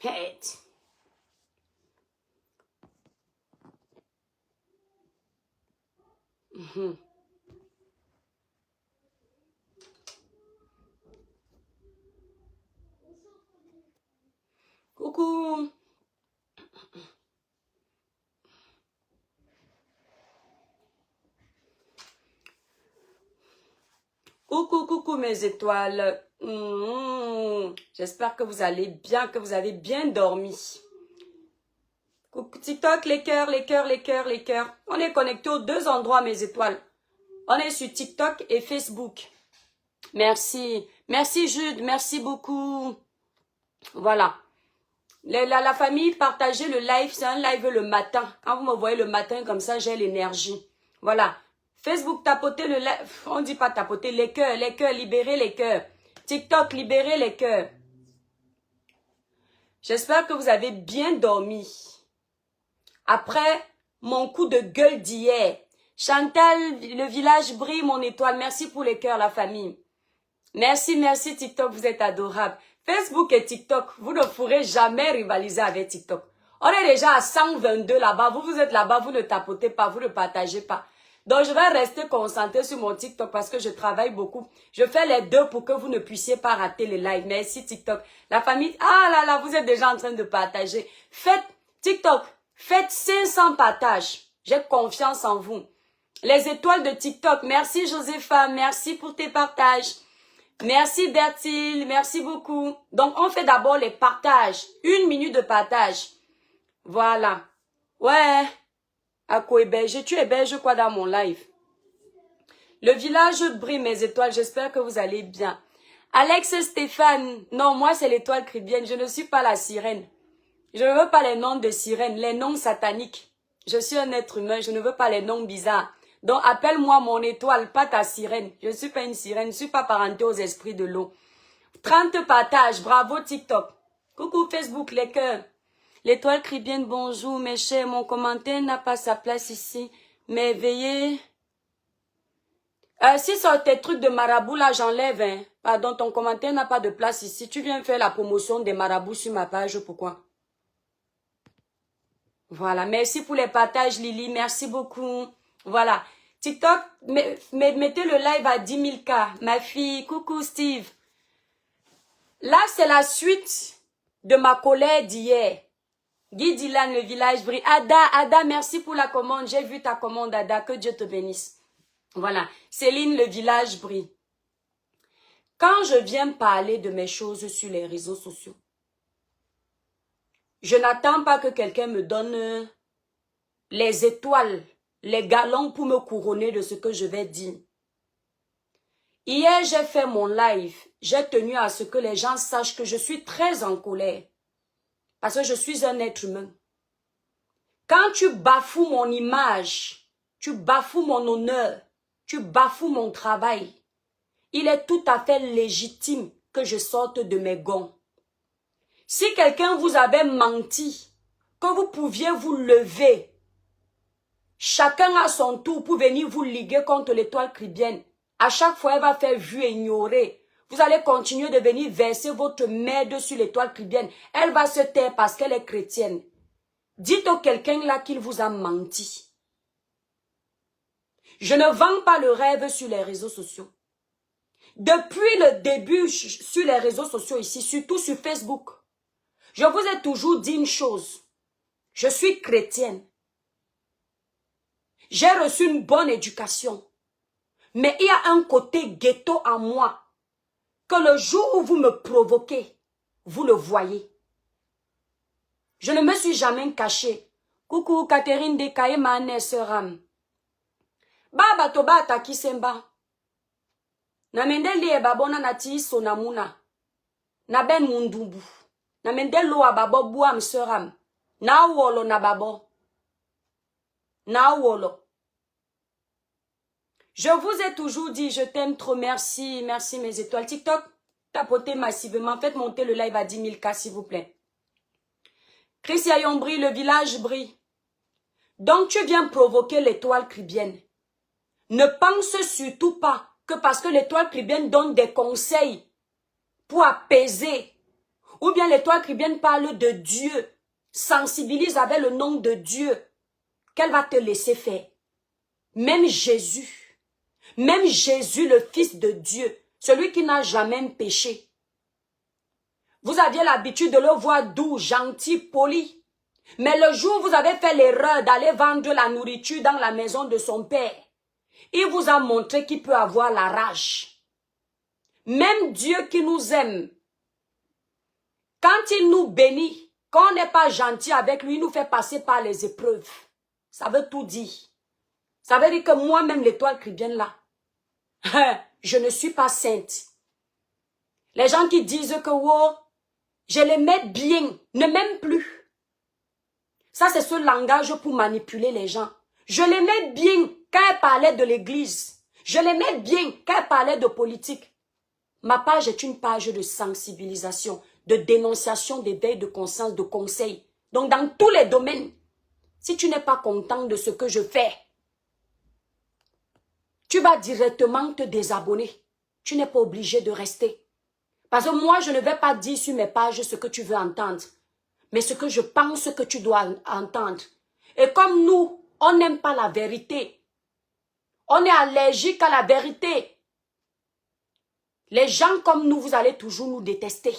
Hate. Coucou. Coucou, coucou mes étoiles. J'espère que vous allez bien, que vous avez bien dormi. Coucou TikTok, les cœurs, les cœurs, les cœurs, les cœurs. On est connecté aux deux endroits mes étoiles. On est sur TikTok et Facebook. Merci. Merci Jude, merci beaucoup. Voilà. La famille, partagez le live, c'est un live le matin. Quand vous me voyez le matin comme ça, j'ai l'énergie. Voilà. Facebook, tapotez le live. On ne dit pas tapoter les cœurs, libérez les cœurs. TikTok, libérez les cœurs. J'espère que vous avez bien dormi. Après mon coup de gueule d'hier. Chantal, le village brille, mon étoile. Merci pour les cœurs, la famille. Merci, merci TikTok, vous êtes adorable. Facebook et TikTok, vous ne pourrez jamais rivaliser avec TikTok. On est déjà à 122 là-bas. Vous êtes là-bas, vous ne tapotez pas, vous ne partagez pas. Donc, je vais rester concentrée sur mon TikTok parce que je travaille beaucoup. Je fais les deux pour que vous ne puissiez pas rater les lives. Merci TikTok. La famille, ah là là, vous êtes déjà en train de partager. Faites TikTok, faites 500 partages. J'ai confiance en vous. Les étoiles de TikTok, merci Josépha, merci pour tes partages. Merci Bertil, merci beaucoup. Donc, on fait d'abord les partages. 1 minute de partage. Voilà. Ouais. Ako héberge, tu héberges quoi dans mon live? Le village brille mes étoiles, j'espère que vous allez bien. Alex Stéphane, non, moi c'est l'étoile chrétienne, je ne suis pas la sirène. Je ne veux pas les noms de sirène, les noms sataniques. Je suis un être humain, je ne veux pas les noms bizarres. Donc appelle-moi mon étoile, pas ta sirène. Je ne suis pas une sirène, je ne suis pas parentée aux esprits de l'eau. 30 partages, bravo TikTok. Coucou Facebook, les cœurs. L'étoile chrétienne, bonjour mes chers, mon commentaire n'a pas sa place ici. Mais veuillez... si c'est tes trucs de marabout, là j'enlève. Hein. Pardon, ton commentaire n'a pas de place ici. Tu viens faire la promotion des marabouts sur ma page, pourquoi? Voilà, merci pour les partages Lily, merci beaucoup. Voilà, TikTok, mettez le live à 10 000 K. Ma fille, coucou Steve. Là, c'est la suite de ma colère d'hier. Guy Dylan, le village brille. Ada, merci pour la commande. J'ai vu ta commande, Ada. Que Dieu te bénisse. Voilà. Céline, le village brille. Quand je viens parler de mes choses sur les réseaux sociaux, je n'attends pas que quelqu'un me donne les étoiles, les galons pour me couronner de ce que je vais dire. Hier, j'ai fait mon live. J'ai tenu à ce que les gens sachent que je suis très en colère. Parce que je suis un être humain. Quand tu bafoues mon image, tu bafoues mon honneur, tu bafoues mon travail, il est tout à fait légitime que je sorte de mes gonds. Si quelqu'un vous avait menti, que vous pouviez vous lever, chacun à son tour pour venir vous liguer contre l'étoile chrétienne, à chaque fois elle va faire vue et ignorer. Vous allez continuer de venir verser votre merde sur l'étoile chrétienne. Elle va se taire parce qu'elle est chrétienne. Dites à quelqu'un là qu'il vous a menti. Je ne vends pas le rêve sur les réseaux sociaux. Depuis le début sur les réseaux sociaux ici, surtout sur Facebook, je vous ai toujours dit une chose. Je suis chrétienne. J'ai reçu une bonne éducation. Mais il y a un côté ghetto en moi. Que le jour où vous me provoquez, vous le voyez. Je ne me suis jamais cachée. Coucou Catherine de Kaema Nesseram. Baba toba takisemba. Na mendeli e babona na ti sonamuna. Na ben mundubu. Na mendelo a babo buam seram. Na wolo na babo. Na wolo. Je vous ai toujours dit, je t'aime trop, merci, merci mes étoiles. TikTok, tapotez massivement, faites monter le live à 10 000 K s'il vous plaît. Christian Yombri, le village brille. Donc tu viens provoquer l'étoile chrétienne. Ne pense surtout pas que parce que l'étoile chrétienne donne des conseils pour apaiser Ou bien l'étoile chrétienne parle de Dieu, sensibilise avec le nom de Dieu, qu'elle va te laisser faire. Même Jésus, le Fils de Dieu, celui qui n'a jamais péché. Vous aviez l'habitude de le voir doux, gentil, poli. Mais le jour où vous avez fait l'erreur d'aller vendre la nourriture dans la maison de son père, il vous a montré qu'il peut avoir la rage. Même Dieu qui nous aime, quand il nous bénit, quand on n'est pas gentil avec lui, il nous fait passer par les épreuves. Ça veut tout dire. Ça veut dire que moi-même, l'étoile chrétienne là, je ne suis pas sainte. Les gens qui disent que oh, je les mets bien, ne m'aiment plus. Ça, c'est ce langage pour manipuler les gens. Je les mets bien quand elle parlait de l'église. Je les mets bien quand elle parlait de politique. Ma page est une page de sensibilisation, de dénonciation, d'éveil de conscience, de conseil. Donc, dans tous les domaines, si tu n'es pas content de ce que je fais, tu vas directement te désabonner. Tu n'es pas obligé de rester. Parce que moi, je ne vais pas dire sur mes pages ce que tu veux entendre, mais ce que je pense que tu dois entendre. Et comme nous, on n'aime pas la vérité, on est allergique à la vérité, les gens comme nous, vous allez toujours nous détester.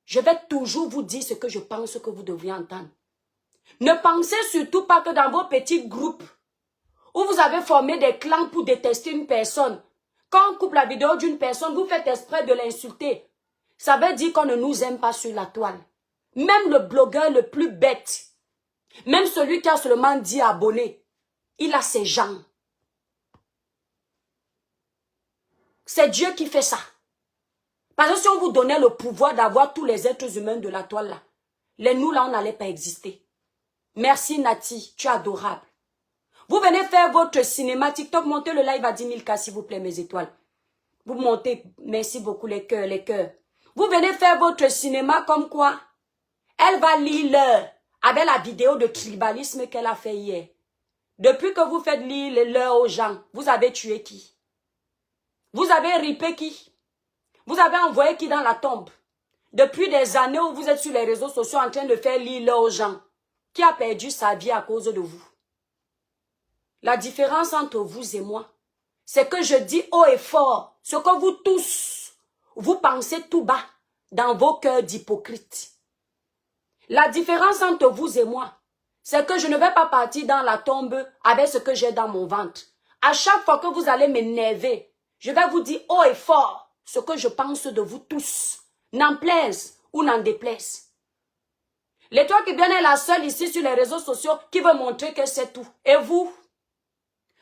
Je vais toujours vous dire ce que je pense que vous devriez entendre. Ne pensez surtout pas que dans vos petits groupes, où vous avez formé des clans pour détester une personne, quand on coupe la vidéo d'une personne, vous faites exprès de l'insulter. Ça veut dire qu'on ne nous aime pas sur la toile. Même le blogueur le plus bête, même celui qui a seulement 10 abonnés, il a ses gens. C'est Dieu qui fait ça. Parce que si on vous donnait le pouvoir d'avoir tous les êtres humains de la toile là, les nous là, on n'allait pas exister. Merci Nati, tu es adorable. Vous venez faire votre cinéma TikTok, montez le live à 10 000 cas s'il vous plaît mes étoiles. Vous montez, merci beaucoup les cœurs, les cœurs. Vous venez faire votre cinéma comme quoi? Elle va lire l'heure avec la vidéo de tribalisme qu'elle a fait hier. Depuis que vous faites lire l'heure aux gens, vous avez tué qui? Vous avez ripé qui? Vous avez envoyé qui dans la tombe? Depuis des années où vous êtes sur les réseaux sociaux en train de faire lire l'heure aux gens, qui a perdu sa vie à cause de vous? La différence entre vous et moi, c'est que je dis haut et fort ce que vous tous, vous pensez tout bas dans vos cœurs d'hypocrites. La différence entre vous et moi, c'est que je ne vais pas partir dans la tombe avec ce que j'ai dans mon ventre. À chaque fois que vous allez m'énerver, je vais vous dire haut et fort ce que je pense de vous tous, n'en plaise ou n'en déplaise. L'étoile qui vient est la seule ici sur les réseaux sociaux qui veut montrer que c'est tout. Et vous?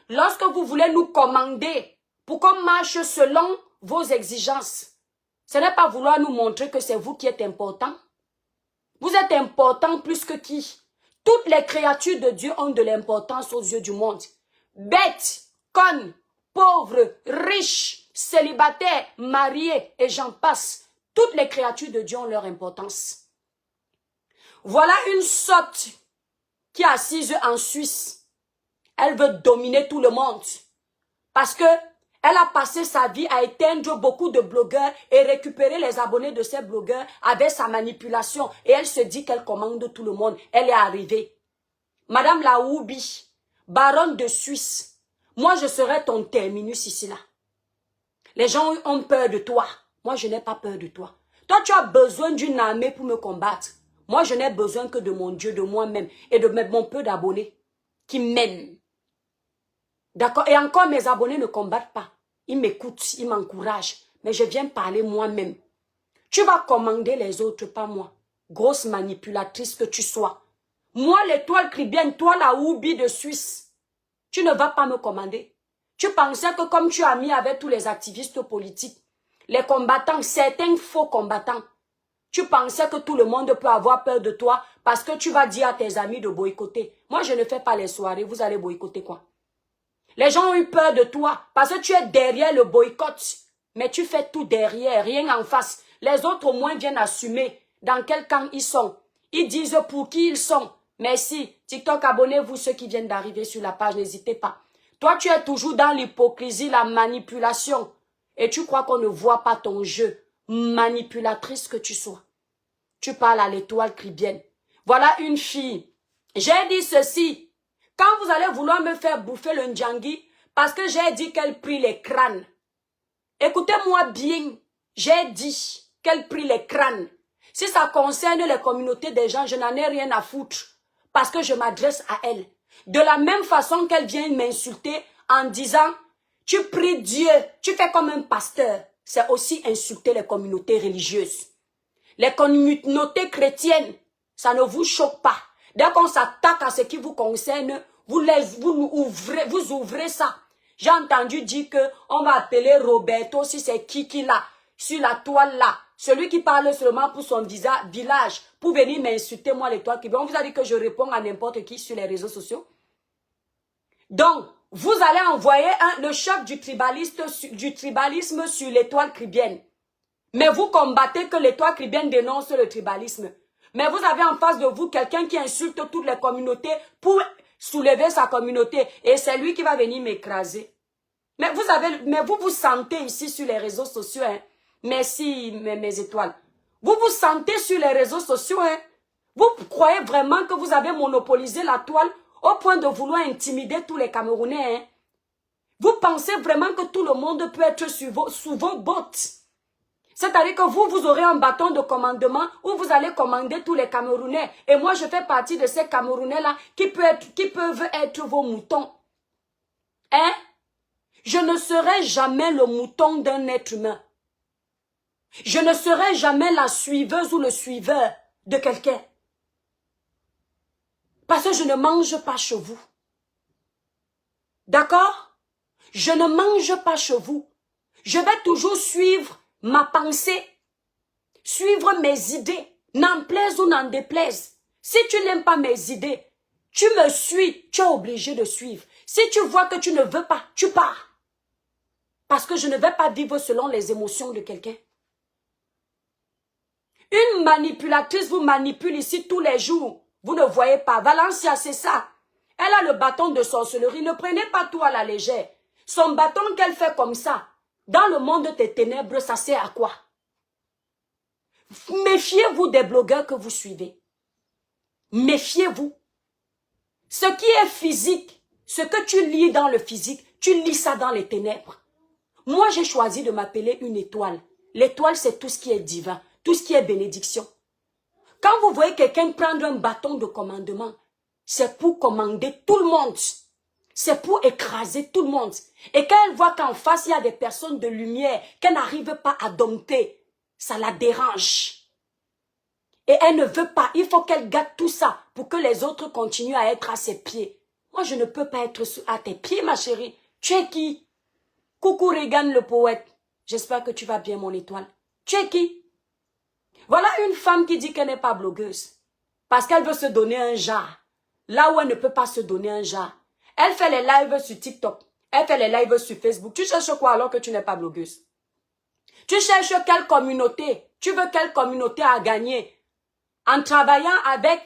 Lorsque vous voulez nous commander pour qu'on marche selon vos exigences, ce n'est pas vouloir nous montrer que c'est vous qui êtes important. Vous êtes important plus que qui? Toutes les créatures de Dieu ont de l'importance aux yeux du monde. Bêtes, connes, pauvres, riches, célibataires, mariés et j'en passe. Toutes les créatures de Dieu ont leur importance. Voilà une sotte qui est assise en Suisse. Elle veut dominer tout le monde. Parce que elle a passé sa vie à éteindre beaucoup de blogueurs et récupérer les abonnés de ces blogueurs avec sa manipulation. Et elle se dit qu'elle commande tout le monde. Elle est arrivée. Madame la Oubi, baronne de Suisse, moi je serai ton terminus ici là. Les gens ont peur de toi. Moi je n'ai pas peur de toi. Toi tu as besoin d'une armée pour me combattre. Moi je n'ai besoin que de mon Dieu, de moi-même et de mon peu d'abonnés qui m'aiment. D'accord? Et encore, mes abonnés ne combattent pas. Ils m'écoutent, ils m'encouragent. Mais je viens parler moi-même. Tu vas commander les autres, pas moi. Grosse manipulatrice que tu sois. Moi, l'étoile chrétienne, toi, la Oubi de Suisse. Tu ne vas pas me commander. Tu pensais que comme tu as mis avec tous les activistes politiques, les combattants, certains faux combattants, tu pensais que tout le monde peut avoir peur de toi parce que tu vas dire à tes amis de boycotter. Moi, je ne fais pas les soirées. Vous allez boycotter quoi? Les gens ont eu peur de toi parce que tu es derrière le boycott. Mais tu fais tout derrière, rien en face. Les autres au moins viennent assumer dans quel camp ils sont. Ils disent pour qui ils sont. Merci. TikTok, abonnez-vous ceux qui viennent d'arriver sur la page, n'hésitez pas. Toi, tu es toujours dans l'hypocrisie, la manipulation. Et tu crois qu'on ne voit pas ton jeu. Manipulatrice que tu sois. tu parles à l'étoile cribienne. Voilà une fille. J'ai dit ceci. Quand vous allez vouloir me faire bouffer le ndjangui, parce que j'ai dit qu'elle prie les crânes. Écoutez-moi bien. J'ai dit qu'elle prie les crânes. Si ça concerne les communautés des gens, je n'en ai rien à foutre. Parce que je m'adresse à elle. De la même façon qu'elle vient m'insulter en disant, tu pries Dieu, tu fais comme un pasteur. C'est aussi insulter les communautés religieuses. Les communautés chrétiennes, ça ne vous choque pas. Dès qu'on s'attaque à ce qui vous concerne, vous ouvrez ça. J'ai entendu dire qu'on va appeler Roberto, si c'est qui là, sur la toile là. Celui qui parle seulement pour son village, pour venir m'insulter, moi, l'étoile qui on vous a dit que je réponds à n'importe qui sur les réseaux sociaux. Donc, vous allez envoyer le choc du tribalisme sur l'étoile cribienne. Mais vous combattez que l'étoile cribienne dénonce le tribalisme. Mais vous avez en face de vous quelqu'un qui insulte toutes les communautés pour soulever sa communauté. Et c'est lui qui va venir m'écraser. Mais vous vous sentez ici sur les réseaux sociaux, hein. Merci mes étoiles. Vous vous sentez sur les réseaux sociaux, hein. Vous croyez vraiment que vous avez monopolisé la toile au point de vouloir intimider tous les Camerounais, hein? Vous pensez vraiment que tout le monde peut être sous vos bottes? C'est-à-dire que vous aurez un bâton de commandement où vous allez commander tous les Camerounais. Et moi, je fais partie de ces Camerounais-là qui peuvent être vos moutons. Hein? Je ne serai jamais le mouton d'un être humain. Je ne serai jamais la suiveuse ou le suiveur de quelqu'un. Parce que je ne mange pas chez vous. D'accord? Je ne mange pas chez vous. Je vais toujours suivre ma pensée, suivre mes idées, n'en plaise ou n'en déplaise. Si tu n'aimes pas mes idées, tu me suis, tu es obligé de suivre. Si tu vois que tu ne veux pas, tu pars. Parce que je ne vais pas vivre selon les émotions de quelqu'un. Une manipulatrice vous manipule ici tous les jours. Vous ne voyez pas. Valencia, c'est ça. Elle a le bâton de sorcellerie. Ne prenez pas tout à la légère. Son bâton qu'elle fait comme ça, dans le monde des ténèbres, ça sert à quoi? Méfiez-vous des blogueurs que vous suivez. Méfiez-vous. Ce qui est physique, ce que tu lis dans le physique, tu lis ça dans les ténèbres. Moi, j'ai choisi de m'appeler une étoile. L'étoile, c'est tout ce qui est divin, tout ce qui est bénédiction. Quand vous voyez quelqu'un prendre un bâton de commandement, c'est pour commander tout le monde. C'est pour écraser tout le monde. Et quand elle voit qu'en face, il y a des personnes de lumière qu'elle n'arrive pas à dompter, ça la dérange. Et elle ne veut pas. Il faut qu'elle gâte tout ça pour que les autres continuent à être à ses pieds. Moi, je ne peux pas être à tes pieds, ma chérie. Tu es qui? Coucou Regan le poète. J'espère que tu vas bien, mon étoile. Tu es qui? Voilà une femme qui dit qu'elle n'est pas blogueuse. Parce qu'elle veut se donner un genre. Là où elle ne peut pas se donner un genre. Elle fait les lives sur TikTok. Elle fait les lives sur Facebook. Tu cherches quoi alors que tu n'es pas blogueuse? Tu cherches quelle communauté? Tu veux quelle communauté à gagner? En travaillant avec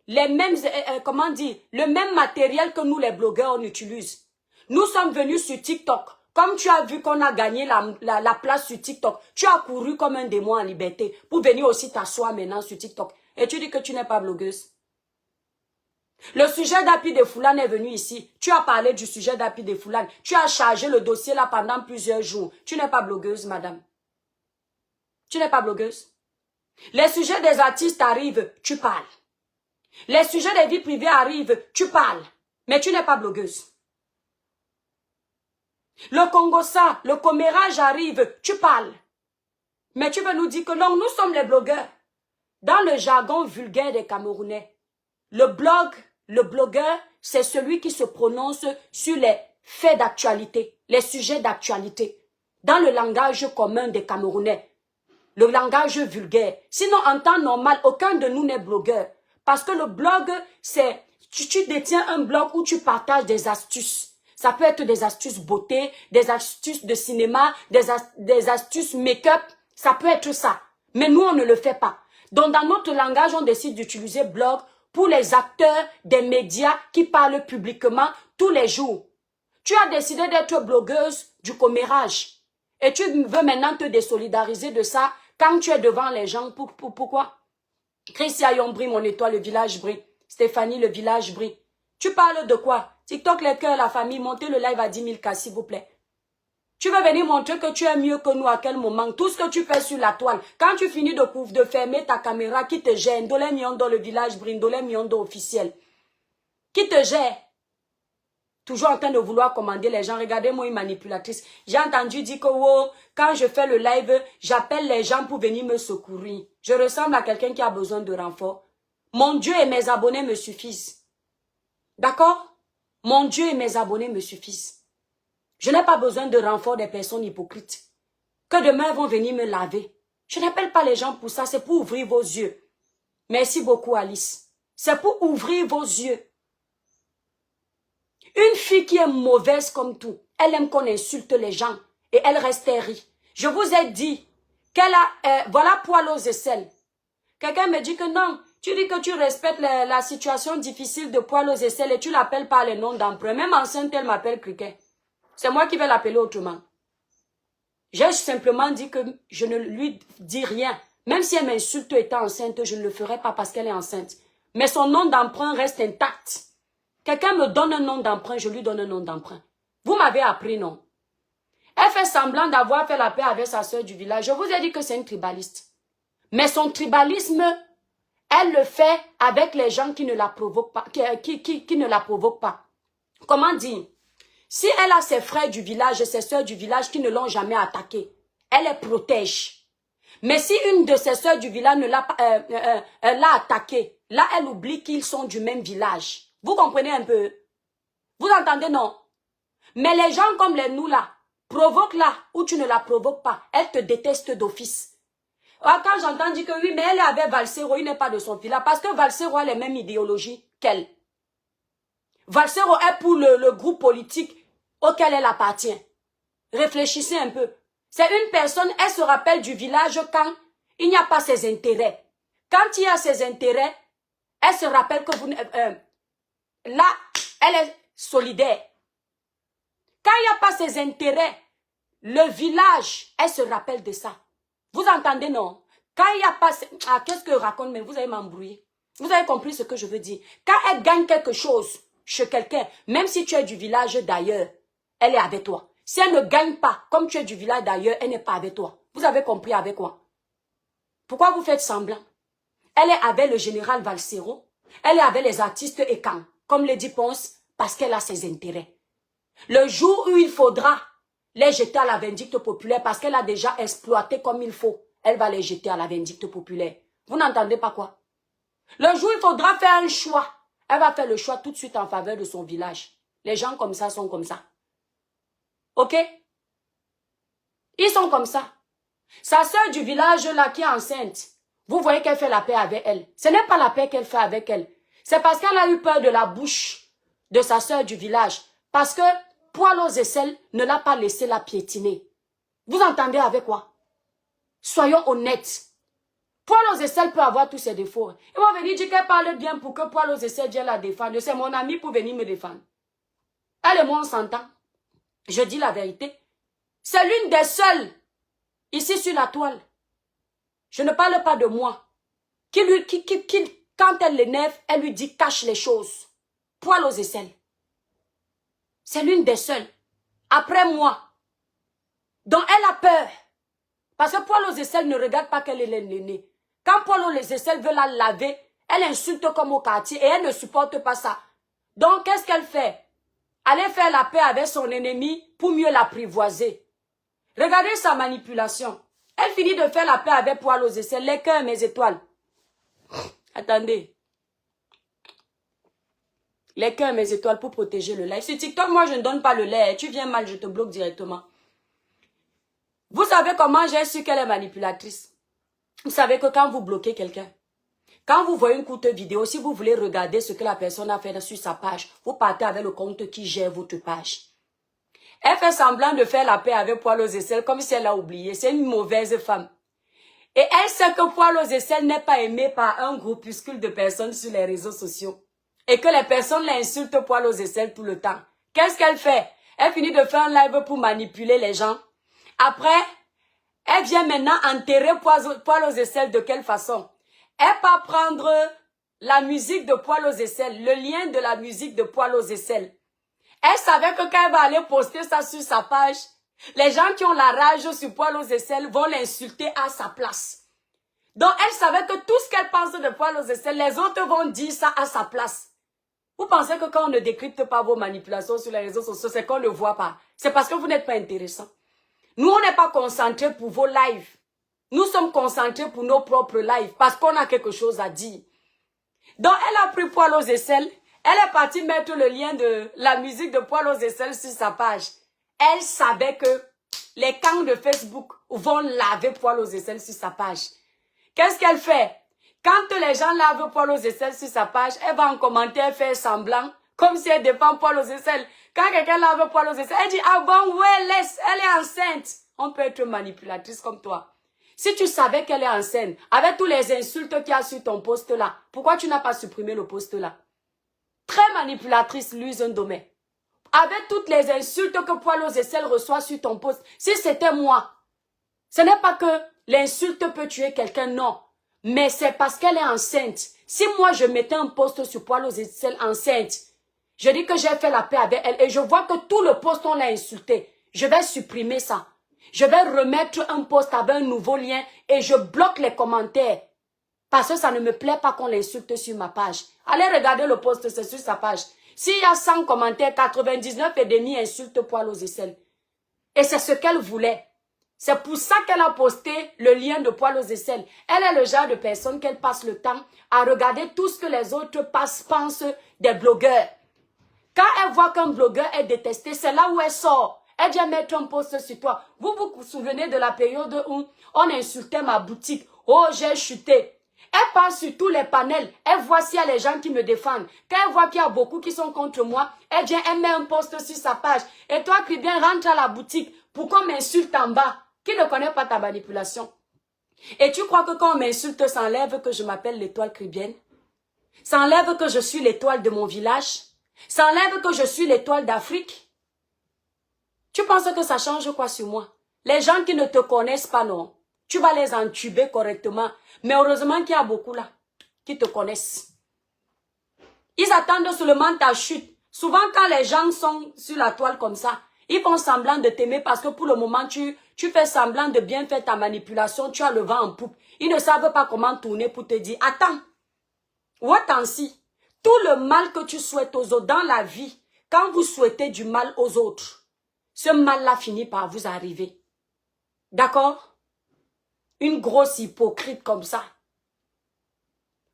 les mêmes, comment dire, le même matériel que nous les blogueurs on utilise. Nous sommes venus sur TikTok. Comme tu as vu qu'on a gagné la place sur TikTok, tu as couru comme un démon en liberté pour venir aussi t'asseoir maintenant sur TikTok. Et tu dis que tu n'es pas blogueuse. Le sujet d'Api de Foulane est venu ici. Tu as parlé du sujet d'Api de Foulane. Tu as chargé le dossier là pendant plusieurs jours. Tu n'es pas blogueuse, madame. Tu n'es pas blogueuse. Les sujets des artistes arrivent, tu parles. Les sujets des vies privées arrivent, tu parles. Mais tu n'es pas blogueuse. Le Congossa, le commérage arrive, tu parles. Mais tu veux nous dire que non, nous sommes les blogueurs. Dans le jargon vulgaire des Camerounais, le blogueur, c'est celui qui se prononce sur les faits d'actualité, les sujets d'actualité. Dans le langage commun des Camerounais, le langage vulgaire. Sinon, en temps normal, aucun de nous n'est blogueur. Parce que le blog, c'est, tu détiens un blog où tu partages des astuces. Ça peut être des astuces beauté, des astuces de cinéma, des astuces make-up. Ça peut être ça. Mais nous, on ne le fait pas. Donc, dans notre langage, on décide d'utiliser blog pour les acteurs des médias qui parlent publiquement tous les jours. Tu as décidé d'être blogueuse du commérage. Et tu veux maintenant te désolidariser de ça quand tu es devant les gens. Pourquoi? Christian Yon brille, mon étoile, le village brille. Stéphanie, le village brille. Tu parles de quoi? TikTok, les cœurs, la famille, montez le live à 10 000 cas, s'il vous plaît. Tu veux venir montrer que tu es mieux que nous à quel moment? Tout ce que tu fais sur la toile, quand tu finis de fermer ta caméra qui te gêne, Dolé Miondo, le village brille, Dolé Miondo officiel, qui te gère, toujours en train de vouloir commander les gens. Regardez-moi une manipulatrice. J'ai entendu dire que oh, quand je fais le live, j'appelle les gens pour venir me secourir. Je ressemble à quelqu'un qui a besoin de renfort. Mon Dieu et mes abonnés me suffisent. D'accord? Mon Dieu et mes abonnés me suffisent. Je n'ai pas besoin de renfort des personnes hypocrites. Que demain vont venir me laver. Je n'appelle pas les gens pour ça, c'est pour ouvrir vos yeux. Merci beaucoup Alice. C'est pour ouvrir vos yeux. Une fille qui est mauvaise comme tout, elle aime qu'on insulte les gens et elle reste rie. Je vous ai dit qu'elle a, voilà poil aux aisselles. Quelqu'un me dit que non, tu dis que tu respectes la situation difficile de poil aux aisselles et tu l'appelles par les noms d'emprunt. Même enceinte, elle m'appelle Criquet. C'est moi qui vais l'appeler autrement. J'ai simplement dit que je ne lui dis rien. Même si elle m'insulte étant enceinte, je ne le ferai pas parce qu'elle est enceinte. Mais son nom d'emprunt reste intact. Quelqu'un me donne un nom d'emprunt, je lui donne un nom d'emprunt. Vous m'avez appris, non? Elle fait semblant d'avoir fait la paix avec sa soeur du village. Je vous ai dit que c'est une tribaliste. Mais son tribalisme, elle le fait avec les gens qui ne la provoquent pas. Qui ne la provoquent pas. Comment dire? Si elle a ses frères du village et ses soeurs du village qui ne l'ont jamais attaquée, elle les protège. Mais si une de ses soeurs du village l'a attaquée, là elle oublie qu'ils sont du même village. Vous comprenez un peu? Vous entendez, non? Mais les gens comme les nous là, provoque-la ou tu ne la provoques pas. Elle te déteste d'office. Quand j'entends dire que oui, mais elle est avec Valsero, il n'est pas de son village. Parce que Valsero a les mêmes idéologies qu'elle. Valsero est pour le groupe politique auquel elle appartient. Réfléchissez un peu. C'est une personne, elle se rappelle du village quand il n'y a pas ses intérêts. Quand il y a ses intérêts, elle se rappelle que vous... là, elle est solidaire. Quand il n'y a pas ses intérêts, le village, elle se rappelle de ça. Vous entendez, non? Quand il n'y a pas... Ah, qu'est-ce que je raconte, mais vous allez m'embrouiller. Vous avez compris ce que je veux dire. Quand elle gagne quelque chose chez quelqu'un, même si tu es du village d'ailleurs, elle est avec toi. Si elle ne gagne pas, comme tu es du village d'ailleurs, elle n'est pas avec toi. Vous avez compris avec quoi? Pourquoi vous faites semblant? Elle est avec le général Valsero. Elle est avec les artistes Ekan, comme le dit Ponce, parce qu'elle a ses intérêts. Le jour où il faudra les jeter à la vindicte populaire, parce qu'elle a déjà exploité comme il faut, elle va les jeter à la vindicte populaire. Vous n'entendez pas quoi? Le jour où il faudra faire un choix, elle va faire le choix tout de suite en faveur de son village. Les gens comme ça sont comme ça. Ok? Ils sont comme ça. Sa soeur du village là qui est enceinte, vous voyez qu'elle fait la paix avec elle. Ce n'est pas la paix qu'elle fait avec elle. C'est parce qu'elle a eu peur de la bouche de sa soeur du village. Parce que poil aux aisselles ne l'a pas laissé la piétiner. Vous entendez avec quoi? Soyons honnêtes. Poil aux aisselles peut avoir tous ses défauts. Ils vont venir dire qu'elle parle bien pour que poil aux aisselles vienne la défendre. C'est mon ami pour venir me défendre. Elle et moi on s'entend. Je dis la vérité. C'est l'une des seules ici sur la toile. Je ne parle pas de moi. Quand elle l'énerve, elle lui dit cache les choses. Poil aux aisselles. C'est l'une des seules. Après moi. Donc elle a peur. Parce que poil aux aisselles ne regarde pas qu'elle est l'aînée. Quand poil aux aisselles veut la laver, elle insulte comme au quartier et elle ne supporte pas ça. Donc qu'est-ce qu'elle fait? Aller faire la paix avec son ennemi pour mieux l'apprivoiser. Regardez sa manipulation. Elle finit de faire la paix avec poil aux aisselles. Les cœurs, mes étoiles. Attendez. Les cœurs, mes étoiles pour protéger le live. Sur TikTok, moi, je ne donne pas le lait. Tu viens mal, je te bloque directement. Vous savez comment j'ai su qu'elle est manipulatrice? Vous savez que quand vous bloquez quelqu'un, quand vous voyez une courte vidéo, si vous voulez regarder ce que la personne a fait sur sa page, vous partez avec le compte qui gère votre page. Elle fait semblant de faire la paix avec poil aux aisselles comme si elle a oublié. C'est une mauvaise femme. Et elle sait que poil aux aisselles n'est pas aimé par un groupuscule de personnes sur les réseaux sociaux. Et que les personnes l'insultent poil aux aisselles tout le temps. Qu'est-ce qu'elle fait? Elle finit de faire un live pour manipuler les gens. Après, elle vient maintenant enterrer poil aux aisselles de quelle façon? Elle part prendre la musique de Poil aux aisselles, le lien de la musique de Poil aux aisselles. Elle savait que quand elle va aller poster ça sur sa page, les gens qui ont la rage sur Poil aux aisselles vont l'insulter à sa place. Donc elle savait que tout ce qu'elle pense de Poil aux aisselles, les autres vont dire ça à sa place. Vous pensez que quand on ne décrypte pas vos manipulations sur les réseaux sociaux, c'est qu'on ne voit pas. C'est parce que vous n'êtes pas intéressant. Nous, on n'est pas concentrés pour vos lives. Nous sommes concentrés pour nos propres lives parce qu'on a quelque chose à dire. Donc, elle a pris Poil aux aisselles. Elle est partie mettre le lien de la musique de Poil aux aisselles sur sa page. Elle savait que les camps de Facebook vont laver Poil aux aisselles sur sa page. Qu'est-ce qu'elle fait? Quand les gens lavent Poil aux aisselles sur sa page, elle va en commentaire faire semblant, comme si elle défend Poil aux aisselles. Quand quelqu'un lave Poil aux aisselles, elle dit, ah bon, ouais, laisse, elle est enceinte. On peut être manipulatrice comme toi. Si tu savais qu'elle est enceinte, avec tous les insultes qu'il y a sur ton poste là, pourquoi tu n'as pas supprimé le poste là? Très manipulatrice, Louise Ndomé. Avec toutes les insultes que Poil aux aisselles reçoit sur ton poste, si c'était moi, ce n'est pas que l'insulte peut tuer quelqu'un, non. Mais c'est parce qu'elle est enceinte. Si moi je mettais un post sur Poil aux aisselles enceinte, je dis que j'ai fait la paix avec elle et je vois que tout le post on l'a insulté. Je vais supprimer ça. Je vais remettre un post avec un nouveau lien et je bloque les commentaires. Parce que ça ne me plaît pas qu'on l'insulte sur ma page. Allez regarder le post, c'est sur sa page. S'il y a 100 commentaires, 99,5 insultent Poil aux aisselles. Et c'est ce qu'elle voulait. C'est pour ça qu'elle a posté le lien de Poil aux aisselles. Elle est le genre de personne qu'elle passe le temps à regarder tout ce que les autres pensent des blogueurs. Quand elle voit qu'un blogueur est détesté, c'est là où elle sort. Elle vient mettre un post sur toi. Vous vous souvenez de la période où on insultait ma boutique. Oh, j'ai chuté. Elle passe sur tous les panels. Elle voit s'il y a les gens qui me défendent. Quand elle voit qu'il y a beaucoup qui sont contre moi, elle vient, elle met un post sur sa page. Et toi, Cribien, rentre à la boutique pour qu'on m'insulte en bas. Qui ne connaît pas ta manipulation? Et tu crois que quand on m'insulte, ça enlève que je m'appelle l'étoile Cribienne? Ça enlève que je suis l'étoile de mon village? Ça enlève que je suis l'étoile d'Afrique? Tu penses que ça change quoi sur moi? Les gens qui ne te connaissent pas, non. Tu vas les entuber correctement. Mais heureusement qu'il y a beaucoup là qui te connaissent. Ils attendent seulement ta chute. Souvent quand les gens sont sur la toile comme ça, ils font semblant de t'aimer parce que pour le moment, tu fais semblant de bien faire ta manipulation, tu as le vent en poupe. Ils ne savent pas comment tourner pour te dire, attends, ou attends-ci, tout le mal que tu souhaites aux autres dans la vie, quand vous souhaitez du mal aux autres, ce mal-là finit par vous arriver. D'accord? Une grosse hypocrite comme ça.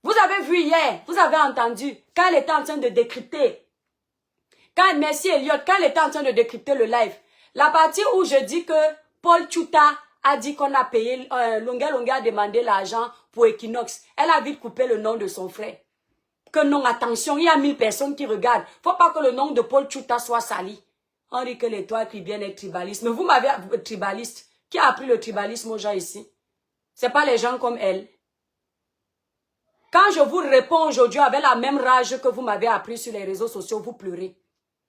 Vous avez vu hier, vous avez entendu, quand elle était en train de décrypter, merci Elliot, quand elle était en train de décrypter le live, la partie où je dis que Paul Chuta a dit qu'on a payé, Longa a demandé l'argent pour Equinox, elle a vite coupé le nom de son frère. Que non, attention, il y a 1000 personnes qui regardent. Faut pas que le nom de Paul Chuta soit sali. On dit que l'étoile qui vient est tribaliste. Mais vous m'avez tribaliste. Qui a appris le tribalisme aux gens ici? C'est pas les gens comme elle. Quand je vous réponds aujourd'hui avec la même rage que vous m'avez appris sur les réseaux sociaux, vous pleurez.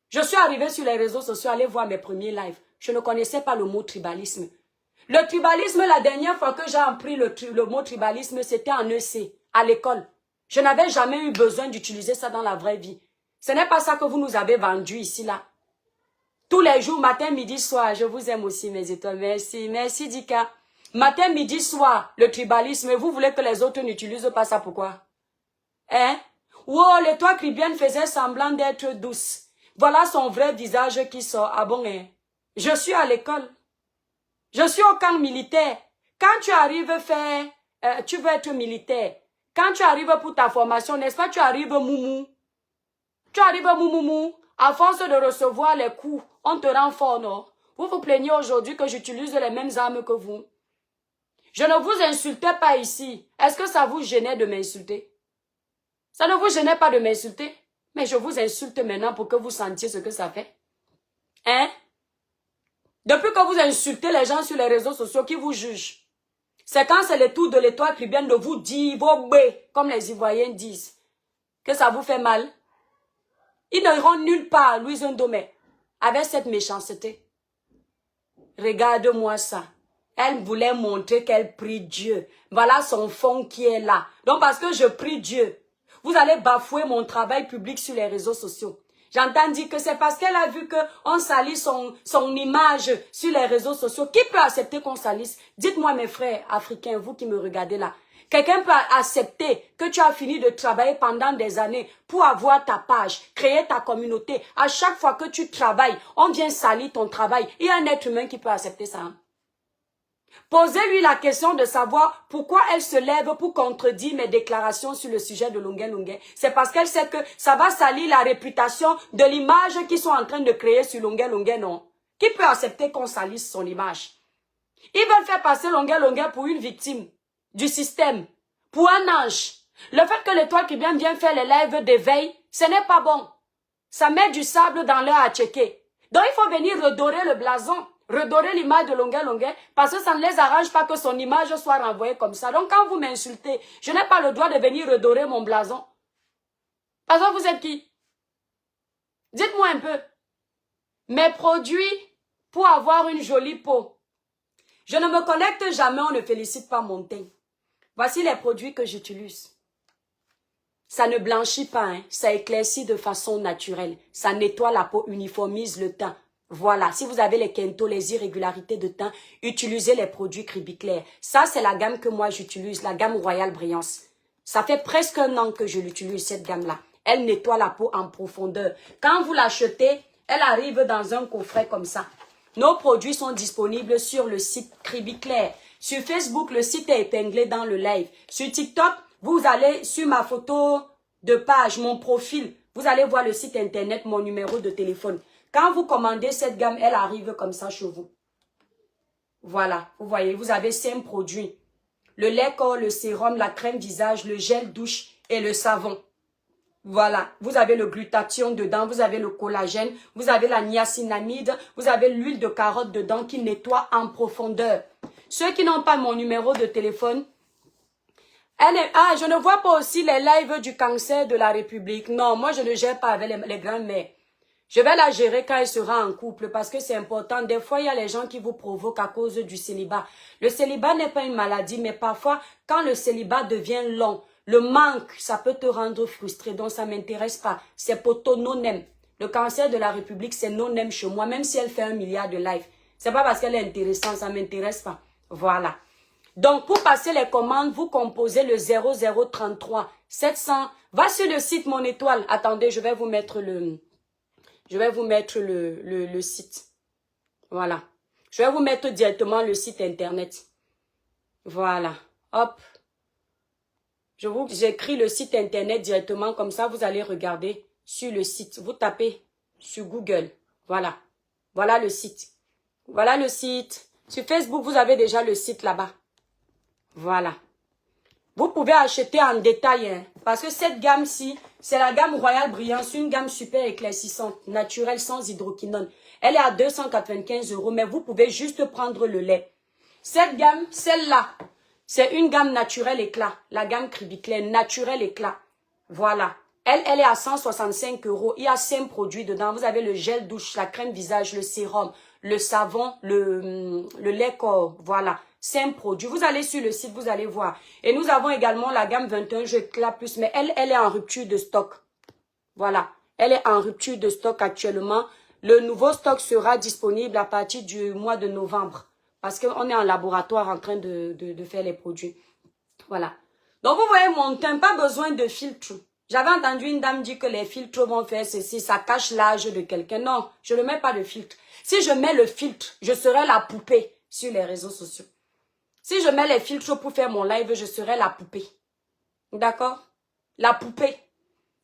Je suis arrivée sur les réseaux sociaux, allez voir mes premiers lives. Je ne connaissais pas le mot tribalisme. Le tribalisme, la dernière fois que j'ai appris le mot tribalisme, c'était en EC, à l'école. Je n'avais jamais eu besoin d'utiliser ça dans la vraie vie. Ce n'est pas ça que vous nous avez vendu ici, là. Tous les jours, matin, midi, soir, je vous aime aussi, mes étoiles. Merci, merci, Dika. Matin, midi, soir, le tribalisme, et vous voulez que les autres n'utilisent pas ça, pourquoi? Hein? Wow, l'étoile Cribienne faisait semblant d'être douce. Voilà son vrai visage qui sort. Ah bon, hein? Je suis à l'école. Je suis au camp militaire. Quand tu arrives faire, tu veux être militaire. Quand tu arrives pour ta formation, n'est-ce pas, tu arrives moumou. Tu arrives moumoumou. À force de recevoir les coups, on te rend fort, non? Vous vous plaignez aujourd'hui que j'utilise les mêmes armes que vous. Je ne vous insultais pas ici. Est-ce que ça vous gênait de m'insulter? Ça ne vous gênait pas de m'insulter? Mais je vous insulte maintenant pour que vous sentiez ce que ça fait. Hein? Depuis que vous insultez les gens sur les réseaux sociaux qui vous jugent, c'est quand c'est le tour de l'étoile qui vient de vous dire vos bé, comme les Ivoiriens disent, que ça vous fait mal. Ils n'iront nulle part, Louise Ndomé, avec cette méchanceté. Regarde-moi ça. Elle voulait montrer qu'elle prie Dieu. Voilà son fond qui est là. Donc parce que je prie Dieu, vous allez bafouer mon travail public sur les réseaux sociaux. J'entends dire que c'est parce qu'elle a vu qu'on salit son image sur les réseaux sociaux. Qui peut accepter qu'on salisse? Dites-moi mes frères africains, vous qui me regardez là. Quelqu'un peut accepter que tu as fini de travailler pendant des années pour avoir ta page, créer ta communauté. À chaque fois que tu travailles, on vient salir ton travail. Il y a un être humain qui peut accepter ça. Hein? Posez-lui la question de savoir pourquoi elle se lève pour contredire mes déclarations sur le sujet de Longué Longué. C'est parce qu'elle sait que ça va salir la réputation de l'image qu'ils sont en train de créer sur Longué Longué, non? Qui peut accepter qu'on salisse son image? Ils veulent faire passer Longué Longué pour une victime du système, pour un ange. Le fait que l'étoile qui vient faire les lives d'éveil, ce n'est pas bon. Ça met du sable dans l'air à checker. Donc il faut venir redorer le blason, redorer l'image de Longué Longué, parce que ça ne les arrange pas que son image soit renvoyée comme ça. Donc quand vous m'insultez, je n'ai pas le droit de venir redorer mon blason. Parce que vous êtes qui? Dites-moi un peu. Mes produits pour avoir une jolie peau. Je ne me connecte jamais, on ne félicite pas mon teint. Voici les produits que j'utilise. Ça ne blanchit pas, hein. Ça éclaircit de façon naturelle. Ça nettoie la peau, uniformise le teint. Voilà, si vous avez les quintos, les irrégularités de teint, utilisez les produits Cribiclair. Ça, c'est la gamme que moi j'utilise, la gamme Royal Brillance. Ça fait presque un an que je l'utilise, cette gamme-là. Elle nettoie la peau en profondeur. Quand vous l'achetez, elle arrive dans un coffret comme ça. Nos produits sont disponibles sur le site Cribiclair. Sur Facebook, le site est épinglé dans le live. Sur TikTok, vous allez sur ma photo de page, mon profil. Vous allez voir le site internet, mon numéro de téléphone. Quand vous commandez cette gamme, elle arrive comme ça chez vous. Voilà, vous voyez, vous avez 5 produits. Le lait corps, le sérum, la crème visage, le gel douche et le savon. Voilà, vous avez le glutathion dedans, vous avez le collagène, vous avez la niacinamide, vous avez l'huile de carotte dedans qui nettoie en profondeur. Ceux qui n'ont pas mon numéro de téléphone, je ne vois pas aussi les lives du cancer de la République. Non, moi je ne gère pas avec les grands-mères. Je vais la gérer quand elle sera en couple parce que c'est important. Des fois, il y a les gens qui vous provoquent à cause du célibat. Le célibat n'est pas une maladie, mais parfois, quand le célibat devient long, le manque, ça peut te rendre frustré. Donc, ça ne m'intéresse pas. C'est poto non-aime. Le cancer de la République, c'est non-aime chez moi, même si elle fait 1 milliard de lives. C'est pas parce qu'elle est intéressante, ça ne m'intéresse pas. Voilà. Donc, pour passer les commandes, vous composez le 0033 700. Va sur le site Mon Étoile. Attendez, je vais vous mettre le site. Voilà. Je vais vous mettre directement le site internet. Voilà. Hop. J'écris le site internet directement. Comme ça, vous allez regarder sur le site. Vous tapez sur Google. Voilà. Voilà le site. Voilà le site. Sur Facebook, vous avez déjà le site là-bas. Voilà. Vous pouvez acheter en détail, hein, parce que cette gamme-ci, c'est la gamme Royal Brillance, une gamme super éclaircissante, naturelle, sans hydroquinone. Elle est à 295 €, mais vous pouvez juste prendre le lait. Cette gamme, celle-là, c'est une gamme naturelle éclat, la gamme Cribiclair, naturelle éclat. Voilà. Elle est à 165 €. Il y a 5 produits dedans. Vous avez le gel douche, la crème visage, le sérum, le savon, le lait corps. Voilà. 5 produits. Vous allez sur le site, vous allez voir. Et nous avons également la gamme 21 Jeux Éclat Plus, mais elle est en rupture de stock. Voilà. Elle est en rupture de stock actuellement. Le nouveau stock sera disponible à partir du mois de novembre. Parce qu'on est en laboratoire en train de faire les produits. Voilà. Donc vous voyez mon teint, pas besoin de filtre. J'avais entendu une dame dire que les filtres vont faire ceci, ça cache l'âge de quelqu'un. Non, je ne mets pas de filtre. Si je mets le filtre, je serai la poupée sur les réseaux sociaux. Si je mets les filtres pour faire mon live, je serai la poupée. D'accord? La poupée.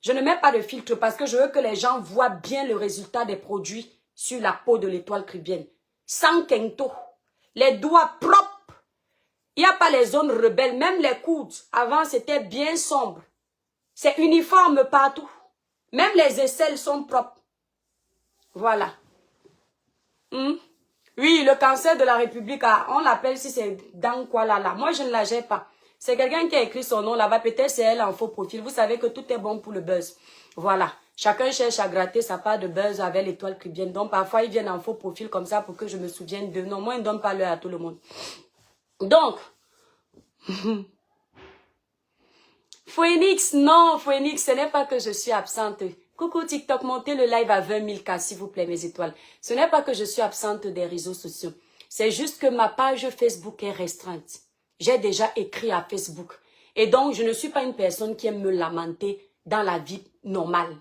Je ne mets pas de filtre parce que je veux que les gens voient bien le résultat des produits sur la peau de l'étoile cribienne. Sans quinto. Les doigts propres. Il n'y a pas les zones rebelles. Même les coudes, avant, c'était bien sombre. C'est uniforme partout. Même les aisselles sont propres. Voilà. Oui, le cancer de la République, on l'appelle si c'est dans quoi là. Moi, je ne la gère pas. C'est quelqu'un qui a écrit son nom là-bas. Peut-être c'est elle en faux profil. Vous savez que tout est bon pour le buzz. Voilà. Chacun cherche à gratter sa part de buzz avec l'étoile Caribbean. Donc, parfois, ils viennent en faux profil comme ça pour que je me souvienne d'eux. Non, moi, ils ne donnent pas l'heure à tout le monde. Donc, Phoenix, non, Phoenix, ce n'est pas que je suis absente. Coucou TikTok, montez le live à 20 000 cas, s'il vous plaît, mes étoiles. Ce n'est pas que je suis absente des réseaux sociaux. C'est juste que ma page Facebook est restreinte. J'ai déjà écrit à Facebook. Et donc, je ne suis pas une personne qui aime me lamenter dans la vie normale.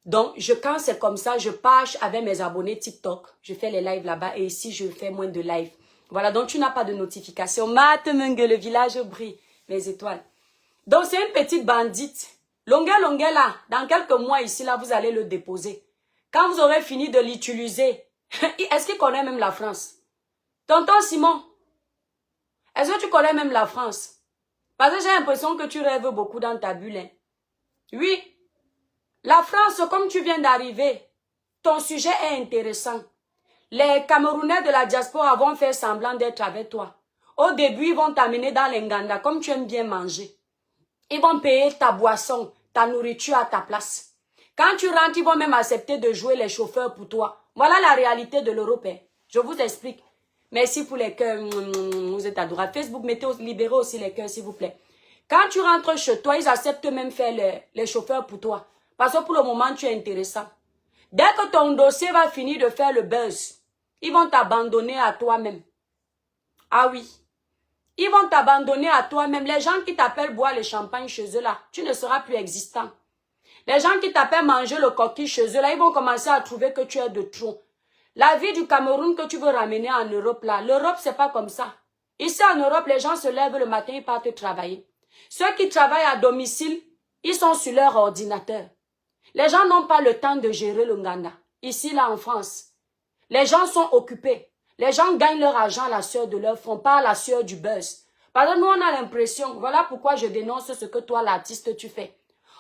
Donc, quand c'est comme ça, je page avec mes abonnés TikTok. Je fais les lives là-bas et ici, je fais moins de lives. Voilà, donc tu n'as pas de notification. Matemungue, le village brille, mes étoiles. Donc, c'est une petite bandite. Longueur, là, dans quelques mois ici, là, vous allez le déposer. Quand vous aurez fini de l'utiliser, est-ce qu'il connaît même la France? Tonton Simon, est-ce que tu connais même la France? Parce que j'ai l'impression que tu rêves beaucoup dans ta bulle. Hein? Oui. La France, comme tu viens d'arriver, ton sujet est intéressant. Les Camerounais de la diaspora vont faire semblant d'être avec toi. Au début, ils vont t'amener dans l'Enganda, comme tu aimes bien manger. Ils vont payer ta boisson, ta nourriture à ta place. Quand tu rentres, ils vont même accepter de jouer les chauffeurs pour toi. Voilà la réalité de l'Europe. Je vous explique. Merci pour les cœurs. Vous êtes adorables. Facebook, libérez aussi les cœurs, s'il vous plaît. Quand tu rentres chez toi, ils acceptent même faire les chauffeurs pour toi. Parce que pour le moment, tu es intéressant. Dès que ton dossier va finir de faire le buzz, ils vont t'abandonner à toi-même. Ah oui. Ils vont t'abandonner à toi-même. Les gens qui t'appellent boire le champagne chez eux là, tu ne seras plus existant. Les gens qui t'appellent manger le coquille chez eux là, ils vont commencer à trouver que tu es de trop. La vie du Cameroun que tu veux ramener en Europe là, l'Europe c'est pas comme ça. Ici en Europe, les gens se lèvent le matin et partent travailler. Ceux qui travaillent à domicile, ils sont sur leur ordinateur. Les gens n'ont pas le temps de gérer le Nganda. Ici, là, en France, les gens sont occupés. Les gens gagnent leur argent à la sueur de leur front, pas à la sueur du buzz. Parce que nous, on a l'impression, voilà pourquoi je dénonce ce que toi, l'artiste, tu fais.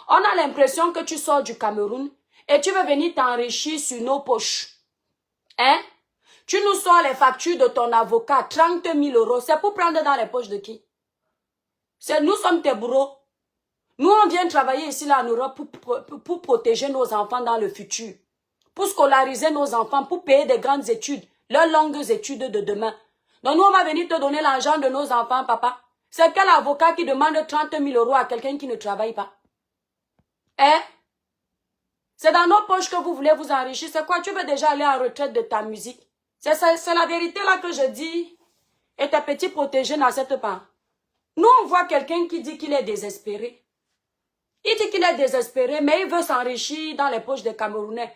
On a l'impression que tu sors du Cameroun et tu veux venir t'enrichir sur nos poches. Hein? Tu nous sors les factures de ton avocat, 30 000 €. C'est pour prendre dans les poches de qui? Nous sommes tes bourreaux. Nous, on vient travailler ici là, en Europe pour protéger nos enfants dans le futur. Pour scolariser nos enfants, pour payer des grandes études, leurs longues études de demain. Donc nous, on va venir te donner l'argent de nos enfants, papa. C'est quel avocat qui demande 30 000 € à quelqu'un qui ne travaille pas? Hein? C'est dans nos poches que vous voulez vous enrichir. C'est quoi? Tu veux déjà aller en retraite de ta musique? C'est la vérité là que je dis. Et tes petits protégés n'acceptent pas. Nous, on voit quelqu'un qui dit qu'il est désespéré. Il dit qu'il est désespéré, mais il veut s'enrichir dans les poches des Camerounais.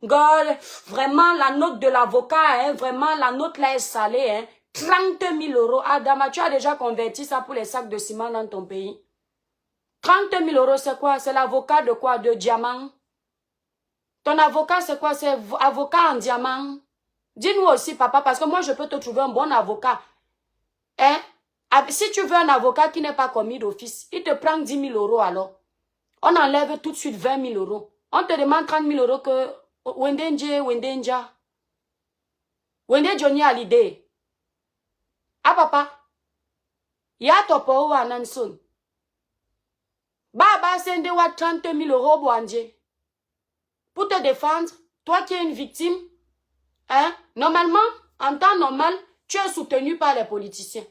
God, vraiment, la note de l'avocat, hein, vraiment, la note là est salée. Hein. 30 000 €. Adama, tu as déjà converti ça pour les sacs de ciment dans ton pays. 30 000 €, c'est quoi? C'est l'avocat de quoi? De diamant? Ton avocat, c'est quoi? C'est avocat en diamant? Dis-nous aussi, papa, parce que moi, je peux te trouver un bon avocat. Hein? Si tu veux un avocat qui n'est pas commis d'office, il te prend 10 000 € alors. On enlève tout de suite 20 000 €. On te demande 30 000 € que Wendenja. Wende Johnny a l'idée. Ah papa. Ya topo ou ananson. Baba sende wa 30 000 € boandje. Pour te défendre, toi qui es une victime, hein, normalement, en temps normal, tu es soutenu par les politiciens.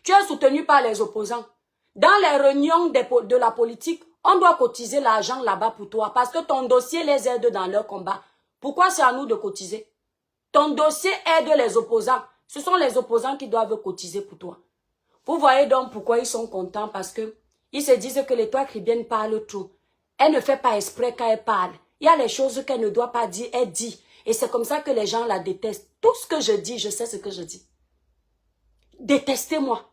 Tu es soutenu par les opposants. Dans les réunions de la politique, on doit cotiser l'argent là-bas pour toi parce que ton dossier les aide dans leur combat. Pourquoi c'est à nous de cotiser? Ton dossier aide les opposants. Ce sont les opposants qui doivent cotiser pour toi. Vous voyez donc pourquoi ils sont contents parce que ils se disent que l'étoile caribéenne parle trop. Elle ne fait pas exprès quand elle parle. Il y a les choses qu'elle ne doit pas dire, elle dit. Et c'est comme ça que les gens la détestent. Tout ce que je dis, je sais ce que je dis. Détestez-moi.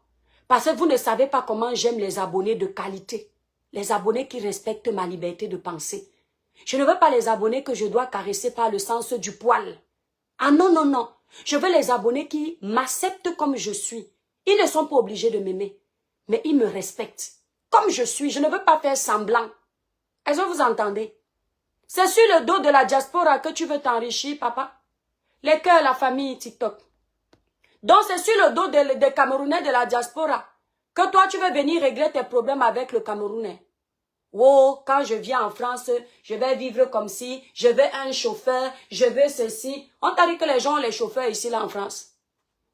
Parce que vous ne savez pas comment j'aime les abonnés de qualité. Les abonnés qui respectent ma liberté de penser. Je ne veux pas les abonnés que je dois caresser par le sens du poil. Ah non, non, non. Je veux les abonnés qui m'acceptent comme je suis. Ils ne sont pas obligés de m'aimer. Mais ils me respectent. Comme je suis, je ne veux pas faire semblant. Est-ce que vous entendez? C'est sur le dos de la diaspora que tu veux t'enrichir, papa. Les cœurs, la famille, TikTok. Donc c'est sur le dos des Camerounais de la diaspora Que toi, tu veux venir régler tes problèmes avec le Camerounais. Oh, quand je viens en France, je vais vivre comme si, je veux un chauffeur, je veux ceci. On t'a dit que les gens ont les chauffeurs ici, là, en France.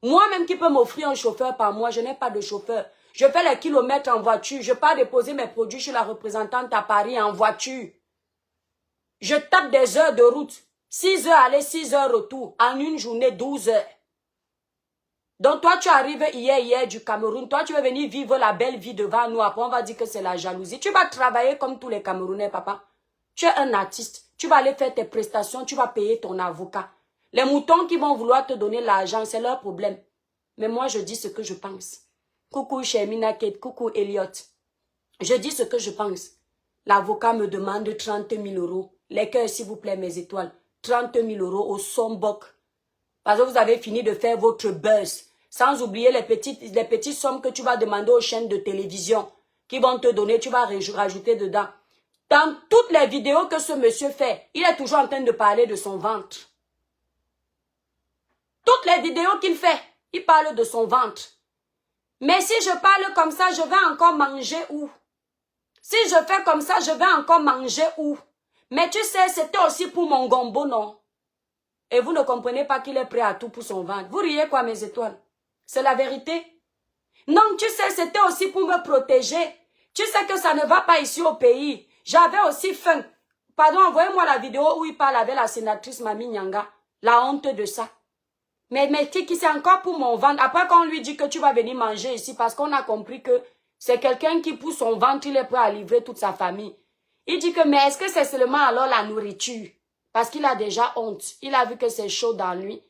Moi-même qui peux m'offrir un chauffeur par mois, je n'ai pas de chauffeur. Je fais les kilomètres en voiture. Je pars déposer mes produits chez la représentante à Paris en voiture. Je tape des heures de route. 6 heures aller, 6 heures retour. En une journée, 12 heures. Donc toi, tu arrives hier du Cameroun. Toi, tu veux venir vivre la belle vie devant nous. Après, on va dire que c'est la jalousie. Tu vas travailler comme tous les Camerounais, papa. Tu es un artiste. Tu vas aller faire tes prestations. Tu vas payer ton avocat. Les moutons qui vont vouloir te donner l'argent, c'est leur problème. Mais moi, je dis ce que je pense. Coucou Shermina Kate, coucou Elliot. Je dis ce que je pense. L'avocat me demande 30 000 euros. Les cœurs, s'il vous plaît, mes étoiles. 30 000 euros au Sombok. Parce que vous avez fini de faire votre buzz. Sans oublier les petites sommes que tu vas demander aux chaînes de télévision. Qui vont te donner, tu vas rajouter dedans. Dans toutes les vidéos que ce monsieur fait, il est toujours en train de parler de son ventre. Toutes les vidéos qu'il fait, il parle de son ventre. Mais si je parle comme ça, je vais encore manger où? Si je fais comme ça, je vais encore manger où? Mais tu sais, c'était aussi pour mon gombo, non? Et vous ne comprenez pas qu'il est prêt à tout pour son ventre. Vous riez quoi, mes étoiles? C'est la vérité. Non, tu sais, c'était aussi pour me protéger. Tu sais que ça ne va pas ici au pays. J'avais aussi faim. Pardon, envoyez-moi la vidéo où il parle avec la sénatrice Mami Nyanga. La honte de ça. Mais Tiki, c'est encore pour mon ventre. Après, quand on lui dit que tu vas venir manger ici, parce qu'on a compris que c'est quelqu'un qui pousse son ventre, il est prêt à livrer toute sa famille. Il dit que, mais est-ce que c'est seulement alors la nourriture? Parce qu'il a déjà honte. Il a vu que c'est chaud dans lui.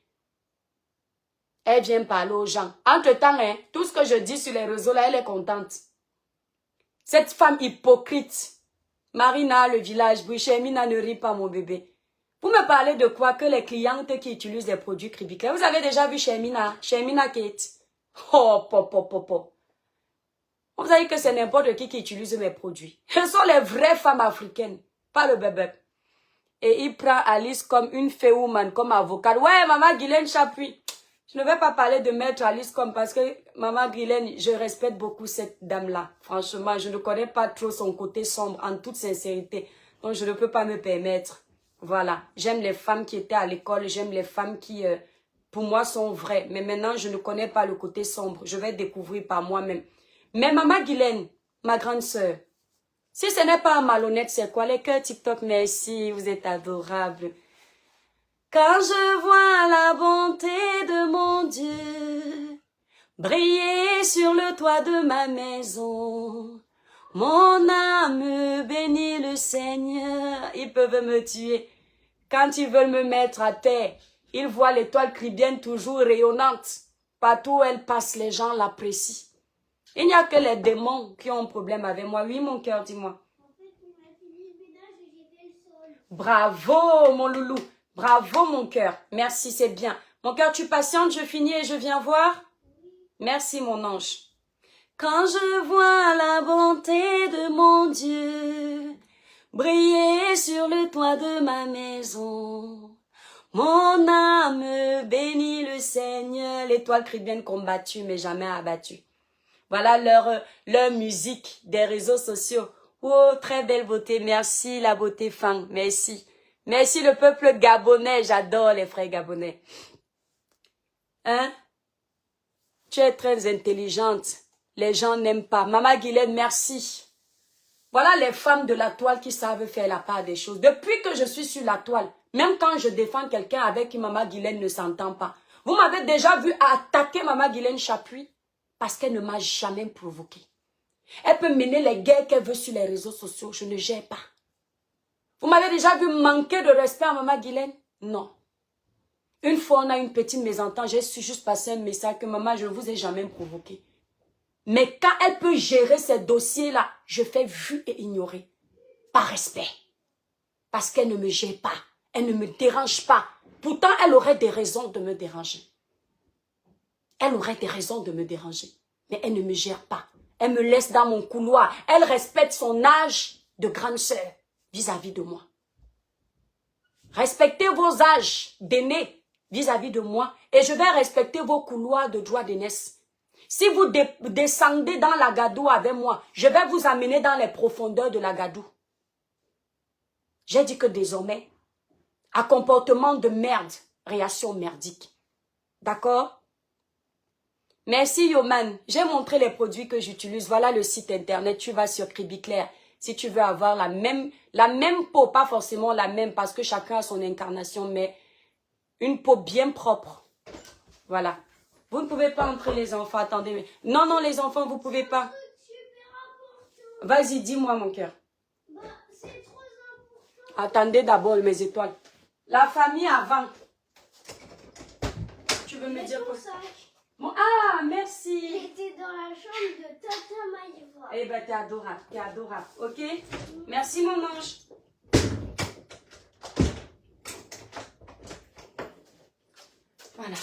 Elle vient parler aux gens. Entre-temps, hein, tout ce que je dis sur les réseaux, là, elle est contente. Cette femme hypocrite. Marina, le village, Chemina, ne rit pas, mon bébé. Vous me parlez de quoi? Que les clientes qui utilisent des produits Cribicler. Vous avez déjà vu Chemina Kate? Oh, pop. Vous savez que c'est n'importe qui utilise mes produits. Ce sont les vraies femmes africaines, pas le bébé. Et il prend Alice comme une féwoman, comme avocate. Ouais, maman Guylaine Chapuis. Je ne vais pas parler de maître Alice comme parce que maman Guylaine, je respecte beaucoup cette dame-là. Franchement, je ne connais pas trop son côté sombre, en toute sincérité. Donc, je ne peux pas me permettre. Voilà, j'aime les femmes qui étaient à l'école, j'aime les femmes qui, pour moi, sont vraies. Mais maintenant, je ne connais pas le côté sombre. Je vais découvrir par moi-même. Mais maman Guylaine, ma grande sœur, si ce n'est pas un malhonnête, c'est quoi? Les cœurs TikTok, merci, vous êtes adorables. Quand je vois la bonté de mon Dieu briller sur le toit de ma maison, mon âme bénit le Seigneur. Ils peuvent me tuer. Quand ils veulent me mettre à terre, ils voient l'étoile cribienne toujours rayonnante. Partout où elle passe, les gens l'apprécient. Il n'y a que les démons qui ont un problème avec moi. Oui, mon cœur, dis-moi. Bravo, mon loulou. Bravo, mon cœur. Merci, c'est bien. Mon cœur, tu patientes, je finis et je viens voir? Merci, mon ange. Quand je vois la bonté de mon Dieu briller sur le toit de ma maison, mon âme bénit le Seigneur. L'étoile cribienne combattue mais jamais abattue. Voilà leur musique des réseaux sociaux. Oh, très belle beauté. Merci la beauté fin. Merci. Merci le peuple gabonais. J'adore les frères gabonais. Hein? Tu es très intelligente. Les gens n'aiment pas. Maman Guylaine, merci. Voilà les femmes de la toile qui savent faire la part des choses. Depuis que je suis sur la toile, même quand je défends quelqu'un avec qui Maman Guylaine ne s'entend pas, vous m'avez déjà vu attaquer Maman Guylaine Chapuis parce qu'elle ne m'a jamais provoqué. Elle peut mener les guerres qu'elle veut sur les réseaux sociaux. Je ne gère pas. Vous m'avez déjà vu manquer de respect à Maman Guylaine? Non. Une fois, on a une petite mésentente. J'ai su juste passer un message que maman, je ne vous ai jamais provoqué. Mais quand elle peut gérer ces dossiers-là, je fais vu et ignorer. Par respect. Parce qu'elle ne me gère pas. Elle ne me dérange pas. Pourtant, elle aurait des raisons de me déranger. Elle aurait des raisons de me déranger. Mais elle ne me gère pas. Elle me laisse dans mon couloir. Elle respecte son âge de grande sœur vis-à-vis de moi. Respectez vos âges d'aînés vis-à-vis de moi. Et je vais respecter vos couloirs de droit d'aînesse. Si vous descendez dans la gadoue avec moi, je vais vous amener dans les profondeurs de la gadoue. J'ai dit que désormais, à comportement de merde, réaction merdique. D'accord? Merci Yoman. J'ai montré les produits que j'utilise. Voilà le site internet. Tu vas sur Cribiclair. Si tu veux avoir la même peau, pas forcément la même parce que chacun a son incarnation, mais une peau bien propre. Voilà. Vous ne pouvez pas entrer les enfants. Attendez. Non, non, les enfants, vous ne pouvez pas. Vas-y, dis-moi mon cœur. C'est trop important. Attendez d'abord mes étoiles. La famille avant. Tu veux me dire quoi? Bon, ah, merci. J'étais dans la chambre de Tata Maïva. Eh ben, t'es adorable, ok? Merci, mon ange. Voilà.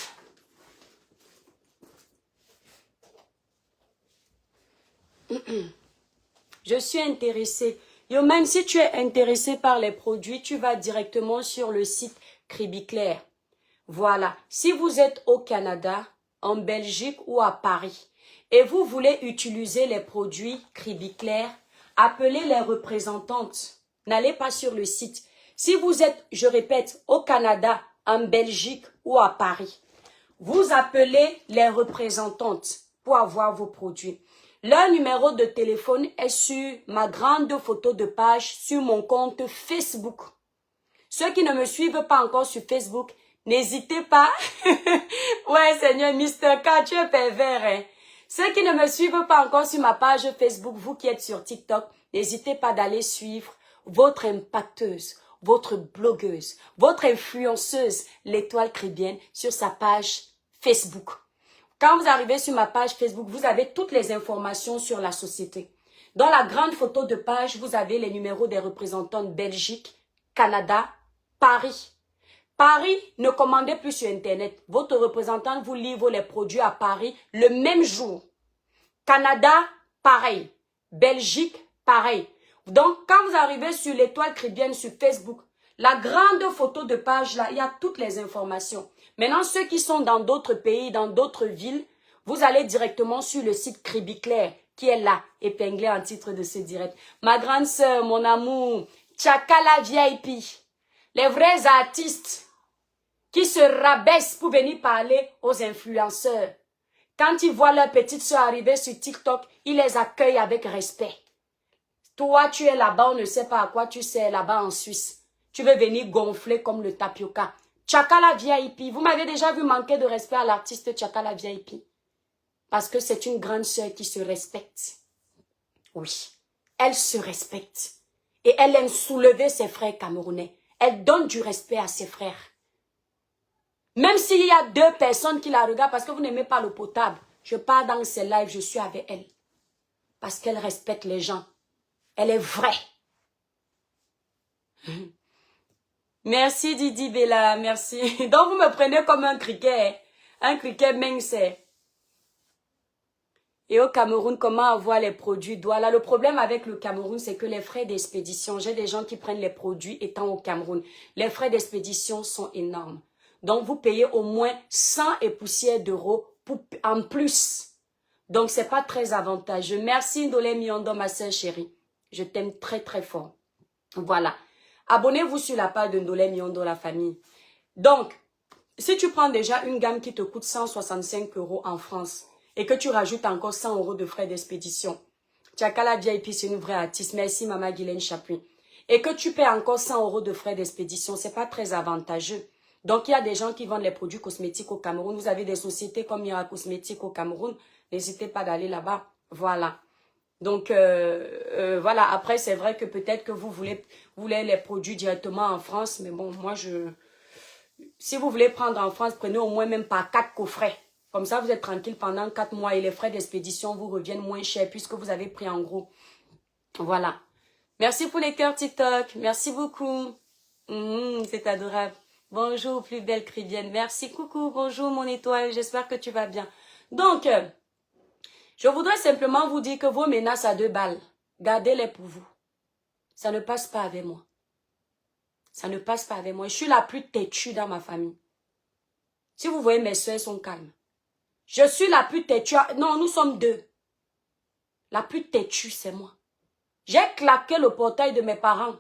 Je suis intéressée. Yo, même si tu es intéressé par les produits, tu vas directement sur le site Cribiclair. Voilà. Si vous êtes au Canada, en Belgique ou à Paris, et vous voulez utiliser les produits Cribiclair, appelez les représentantes. N'allez pas sur le site. Si vous êtes, je répète, au Canada, en Belgique ou à Paris, vous appelez les représentantes pour avoir vos produits. Leur numéro de téléphone est sur ma grande photo de page sur mon compte Facebook. Ceux qui ne me suivent pas encore sur Facebook, n'hésitez pas. Ouais, Seigneur, Mister K, tu es pervers. Hein? Ceux qui ne me suivent pas encore sur ma page Facebook, vous qui êtes sur TikTok, n'hésitez pas d'aller suivre votre impacteuse, votre blogueuse, votre influenceuse, l'étoile Cribienne, sur sa page Facebook. Quand vous arrivez sur ma page Facebook, vous avez toutes les informations sur la société. Dans la grande photo de page, vous avez les numéros des représentants de Belgique, Canada, Paris. Paris, ne commandez plus sur Internet. Votre représentant vous livre les produits à Paris le même jour. Canada, pareil. Belgique, pareil. Donc, quand vous arrivez sur l'étoile Cribienne sur Facebook, la grande photo de page là, il y a toutes les informations. Maintenant, ceux qui sont dans d'autres pays, dans d'autres villes, vous allez directement sur le site Cribiclair, qui est là, épinglé en titre de ce direct. Ma grande sœur, mon amour, Tchakala VIP, les vrais artistes qui se rabaissent pour venir parler aux influenceurs. Quand ils voient leur petite sœur arriver sur TikTok, ils les accueillent avec respect. Toi, tu es là-bas, on ne sait pas à quoi tu sers là-bas en Suisse. Tu veux venir gonfler comme le tapioca. Tchakala VIP, vous m'avez déjà vu manquer de respect à l'artiste Tchakala VIP. Parce que c'est une grande sœur qui se respecte. Oui, elle se respecte. Et elle aime soulever ses frères camerounais. Elle donne du respect à ses frères. Même s'il y a deux personnes qui la regardent parce que vous n'aimez pas l'eau potable, je pars dans ses lives, je suis avec elle. Parce qu'elle respecte les gens. Elle est vraie. Merci Didi Bella, merci. Donc vous me prenez comme un criquet mince. Et au Cameroun, comment avoir les produits douala? Le problème avec le Cameroun, c'est que les frais d'expédition, j'ai des gens qui prennent les produits étant au Cameroun. Les frais d'expédition sont énormes. Donc vous payez au moins 100 et poussières d'euros en plus. Donc c'est pas très avantageux. Merci Ndolé Miondo, ma soeur chérie. Je t'aime très très fort. Voilà. Abonnez-vous sur la page de Ndolé Miondo, la famille. Donc, si tu prends déjà une gamme qui te coûte 165 € en France et que tu rajoutes encore 100 € de frais d'expédition, Tchakala VIP, c'est une vraie artiste. Merci Maman Guylaine Chapuis. Et que tu paies encore 100 € de frais d'expédition, c'est pas très avantageux. Donc, il y a des gens qui vendent les produits cosmétiques au Cameroun. Vous avez des sociétés comme Mira Cosmétiques au Cameroun. N'hésitez pas d'aller là-bas. Voilà. Donc, voilà. Après, c'est vrai que peut-être que vous voulez les produits directement en France. Mais bon, moi, si vous voulez prendre en France, prenez au moins même par 4 coffrets. Comme ça, vous êtes tranquille pendant 4 mois et les frais d'expédition vous reviennent moins cher puisque vous avez pris en gros. Voilà. Merci pour les cœurs TikTok. Merci beaucoup. C'est adorable. Bonjour, plus belle Cribienne. Merci, coucou, bonjour mon étoile. J'espère que tu vas bien. Donc, je voudrais simplement vous dire que vos menaces à 2 balles, gardez-les pour vous. Ça ne passe pas avec moi. Ça ne passe pas avec moi. Je suis la plus têtue dans ma famille. Si vous voyez, mes soeurs sont calmes. Je suis la plus têtue. Non, nous sommes deux. La plus têtue, c'est moi. J'ai claqué le portail de mes parents.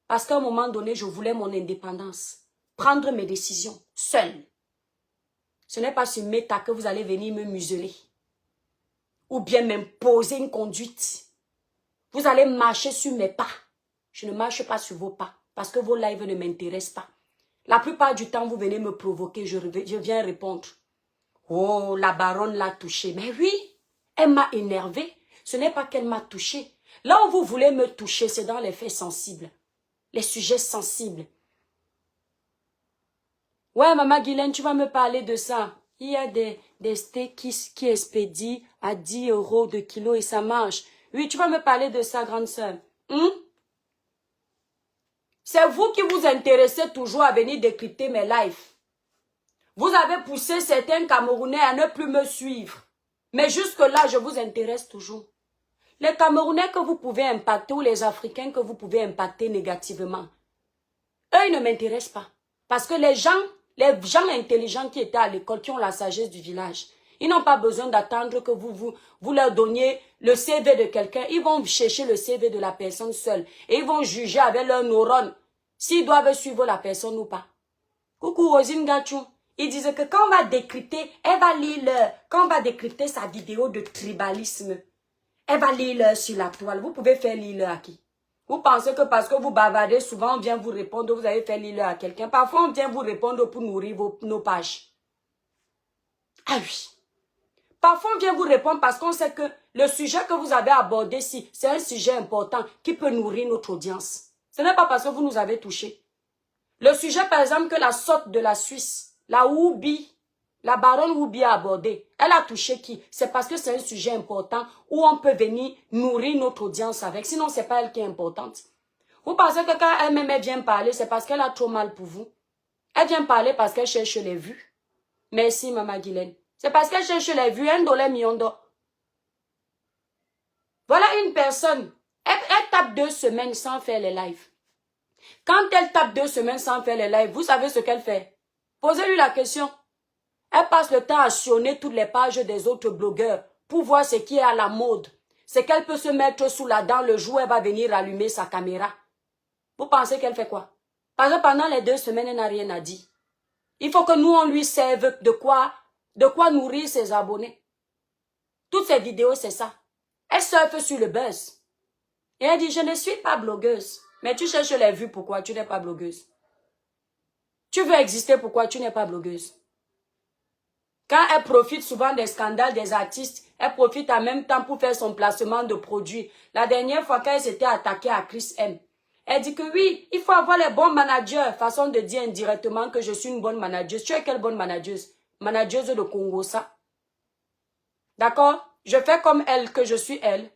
Parce qu'à un moment donné, je voulais mon indépendance. Prendre mes décisions, seule. Ce n'est pas sur Meta que vous allez venir me museler. Ou bien m'imposer une conduite. Vous allez marcher sur mes pas. Je ne marche pas sur vos pas. Parce que vos lives ne m'intéressent pas. La plupart du temps, vous venez me provoquer. Je viens répondre. Oh, la baronne l'a touché. Mais oui, elle m'a énervé. Ce n'est pas qu'elle m'a touché. Là où vous voulez me toucher, c'est dans les faits sensibles. Les sujets sensibles. Ouais, maman Guylaine, tu vas me parler de ça. Il y a des steaks qui expédient à 10 € de kilo et ça marche. Oui, tu vas me parler de ça, grande sœur. C'est vous qui vous intéressez toujours à venir décrypter mes lives. Vous avez poussé certains Camerounais à ne plus me suivre. Mais jusque-là, je vous intéresse toujours. Les Camerounais que vous pouvez impacter ou les Africains que vous pouvez impacter négativement, eux, ils ne m'intéressent pas. Parce que les gens intelligents qui étaient à l'école, qui ont la sagesse du village, ils n'ont pas besoin d'attendre que vous leur donniez le CV de quelqu'un. Ils vont chercher le CV de la personne seule. Et ils vont juger avec leurs neurones s'ils doivent suivre la personne ou pas. Coucou Rosine Gachou. Ils disent que quand on va décrypter, elle va lire quand on va décrypter sa vidéo de tribalisme, elle va lire sur la toile. Vous pouvez faire lire à qui? Vous pensez que parce que vous bavardez souvent, on vient vous répondre, vous avez fait lire à quelqu'un. Parfois, on vient vous répondre pour nourrir nos pages. Ah oui. Parfois, on vient vous répondre parce qu'on sait que le sujet que vous avez abordé ici, c'est un sujet important qui peut nourrir notre audience. Ce n'est pas parce que vous nous avez touché. Le sujet, par exemple, que la sorte de la Suisse, la Woubi, la baronne Woubi a abordé, elle a touché qui? C'est parce que c'est un sujet important où on peut venir nourrir notre audience avec. Sinon, ce n'est pas elle qui est importante. Vous pensez que quand elle-même vient parler, c'est parce qu'elle a trop mal pour vous? Elle vient parler parce qu'elle cherche les vues. Merci, maman Guylaine. C'est parce qu'elle cherche les vues, $1 million. Voilà une personne. Elle tape 2 semaines sans faire les lives. Quand elle tape 2 semaines sans faire les lives, vous savez ce qu'elle fait? Posez-lui la question. Elle passe le temps à sillonner toutes les pages des autres blogueurs pour voir ce qui est à la mode. C'est qu'elle peut se mettre sous la dent le jour où elle va venir allumer sa caméra. Vous pensez qu'elle fait quoi? Parce que pendant les 2 semaines, elle n'a rien à dire. Il faut que nous, on lui serve de quoi nourrir ses abonnés. Toutes ces vidéos, c'est ça. Elle surfe sur le buzz. Et elle dit, je ne suis pas blogueuse. Mais tu cherches les vues, pourquoi tu n'es pas blogueuse? Tu veux exister, pourquoi tu n'es pas blogueuse? Quand elle profite souvent des scandales des artistes, elle profite en même temps pour faire son placement de produits. La dernière fois qu'elle s'était attaquée à Chris M, elle dit que oui, il faut avoir les bons managers. Façon de dire indirectement que je suis une bonne manageuse. Tu es quelle bonne manageuse? Manageuse de Congo, ça. D'accord? Je fais comme elle, que je suis elle.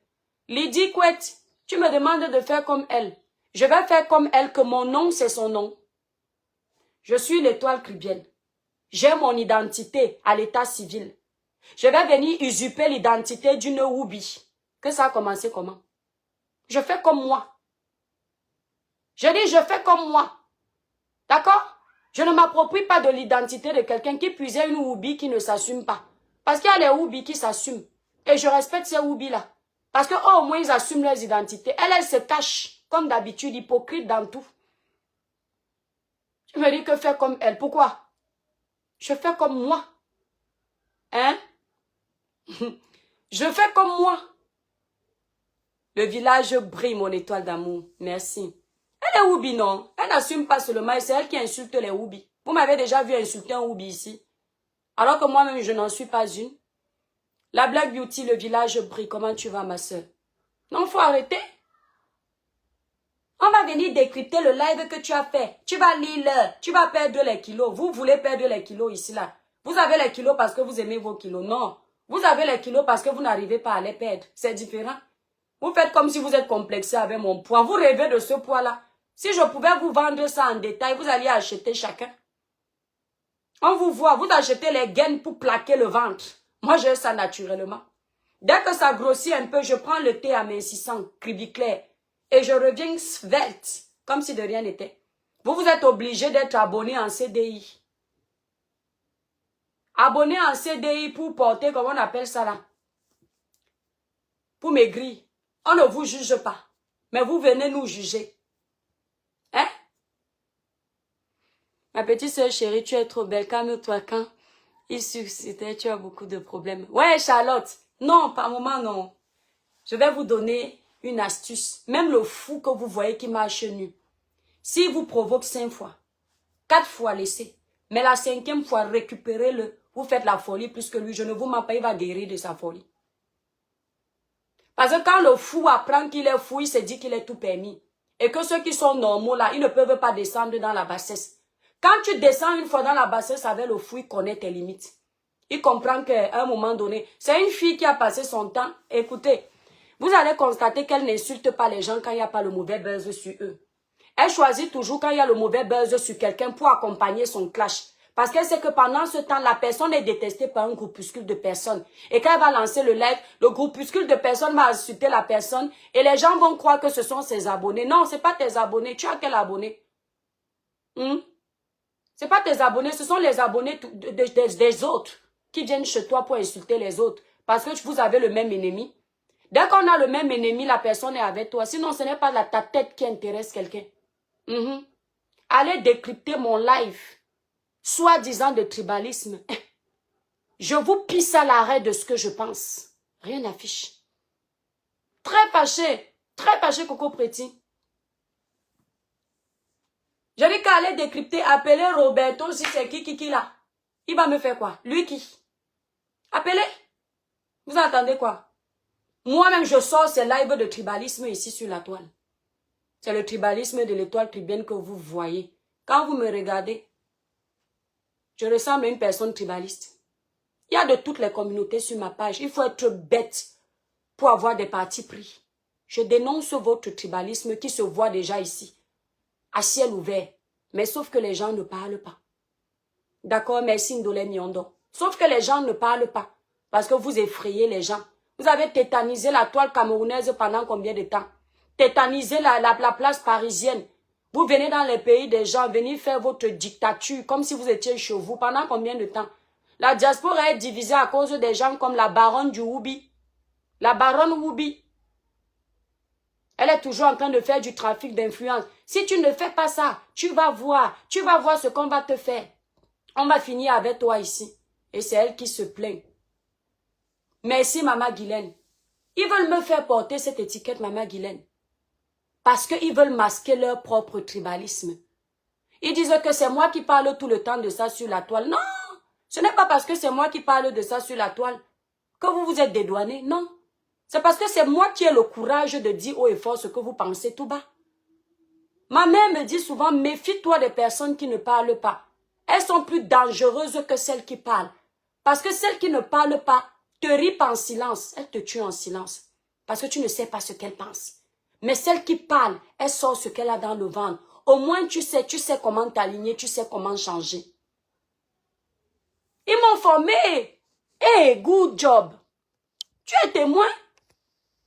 Lydie Couette, tu me demandes de faire comme elle. Je vais faire comme elle, que mon nom, c'est son nom. Je suis l'étoile caribéenne. J'ai mon identité à l'état civil. Je vais venir usurper l'identité d'une Woubi. Que ça a commencé comment? Je fais comme moi. Je dis, je fais comme moi. D'accord? Je ne m'approprie pas de l'identité de quelqu'un qui puisait une Woubi qui ne s'assume pas. Parce qu'il y a les Woubi qui s'assument. Et je respecte ces Woubi-là. Parce que au moins, ils assument leurs identités. Elle se cache, comme d'habitude, hypocrite dans tout. Tu me dis que faire comme elle. Pourquoi? Je fais comme moi. Hein? Je fais comme moi. Le village brille, mon étoile d'amour. Merci. Elle est Woubi, non? Elle n'assume pas seulement, et c'est elle qui insulte les Woubi. Vous m'avez déjà vu insulter un Woubi ici. Alors que moi-même, je n'en suis pas une. La Black Beauty, le village brille. Comment tu vas, ma soeur? Non, faut arrêter. On va venir décrypter le live que tu as fait. Tu vas lire, tu vas perdre les kilos. Vous voulez perdre les kilos ici, là. Vous avez les kilos parce que vous aimez vos kilos. Non. Vous avez les kilos parce que vous n'arrivez pas à les perdre. C'est différent. Vous faites comme si vous êtes complexé avec mon poids. Vous rêvez de ce poids-là. Si je pouvais vous vendre ça en détail, vous alliez acheter chacun. On vous voit, vous achetez les gaines pour plaquer le ventre. Moi, j'ai ça naturellement. Dès que ça grossit un peu, je prends le thé amincissant, cribiclair, et je reviens svelte, comme si de rien n'était. Vous êtes obligé d'être abonné en CDI. Abonné en CDI pour porter, comment on appelle ça là? Pour maigrir. On ne vous juge pas. Mais vous venez nous juger. Hein? Ma petite soeur chérie, tu es trop belle. Calme-toi quand il suscitait, tu as beaucoup de problèmes. Ouais, Charlotte. Non, par moment, non. Je vais vous donner une astuce. Même le fou que vous voyez qui marche nu. S'il vous provoque 5 fois, 4 fois, laissez. Mais la 5e fois, récupérez-le. Vous faites la folie plus que lui. Je ne vous mens pas, il va guérir de sa folie. Parce que quand le fou apprend qu'il est fou, il se dit qu'il est tout permis. Et que ceux qui sont normaux là, ils ne peuvent pas descendre dans la bassesse. Quand tu descends une fois dans la bassesse avec le fou, il connaît tes limites. Il comprend qu'à un moment donné, c'est une fille qui a passé son temps. Écoutez, vous allez constater qu'elle n'insulte pas les gens quand il n'y a pas le mauvais buzz sur eux. Elle choisit toujours quand il y a le mauvais buzz sur quelqu'un pour accompagner son clash. Parce qu'elle sait que pendant ce temps, la personne est détestée par un groupuscule de personnes. Et quand elle va lancer le live, le groupuscule de personnes va insulter la personne. Et les gens vont croire que ce sont ses abonnés. Non, ce n'est pas tes abonnés. Tu as quel abonné? Ce n'est pas tes abonnés, ce sont les abonnés des autres qui viennent chez toi pour insulter les autres. Parce que vous avez le même ennemi. Dès qu'on a le même ennemi, la personne est avec toi. Sinon, ce n'est pas ta tête qui intéresse quelqu'un. Allez décrypter mon live. Soi-disant de tribalisme. Je vous pisse à l'arrêt de ce que je pense. Rien n'affiche. Très fâché, Coco Préti. Je dis qu'à aller décrypter, appeler Roberto si c'est qui là. Il va me faire quoi? Lui qui? Appelez. Vous entendez quoi? Moi-même, je sors ces lives de tribalisme ici sur la toile. C'est le tribalisme de l'étoile tribienne que vous voyez. Quand vous me regardez, je ressemble à une personne tribaliste. Il y a de toutes les communautés sur ma page. Il faut être bête pour avoir des partis pris. Je dénonce votre tribalisme qui se voit déjà ici, à ciel ouvert. Mais sauf que les gens ne parlent pas. D'accord, merci Ndolé Nyondo. Sauf que les gens ne parlent pas. Parce que vous effrayez les gens. Vous avez tétanisé la toile camerounaise pendant combien de temps? Tétanisé la place parisienne. Vous venez dans les pays des gens, venir faire votre dictature comme si vous étiez chez vous. Pendant combien de temps? La diaspora est divisée à cause des gens comme la baronne du Woubi. La baronne Woubi. Elle est toujours en train de faire du trafic d'influence. Si tu ne fais pas ça, tu vas voir ce qu'on va te faire. On va finir avec toi ici. Et c'est elle qui se plaint. Merci, Maman Guylaine. Ils veulent me faire porter cette étiquette, Maman Guylaine. Parce qu'ils veulent masquer leur propre tribalisme. Ils disent que c'est moi qui parle tout le temps de ça sur la toile. Non, ce n'est pas parce que c'est moi qui parle de ça sur la toile que vous vous êtes dédouanés. Non, c'est parce que c'est moi qui ai le courage de dire haut et fort ce que vous pensez tout bas. Ma mère me dit souvent, méfie-toi des personnes qui ne parlent pas. Elles sont plus dangereuses que celles qui parlent. Parce que celles qui ne parlent pas te ripent en silence. Elles te tuent en silence. Parce que tu ne sais pas ce qu'elles pensent. Mais celle qui parle, elle sort ce qu'elle a dans le ventre. Au moins, tu sais comment t'aligner, tu sais comment changer. Ils m'ont formé. Hey, good job. Tu es témoin?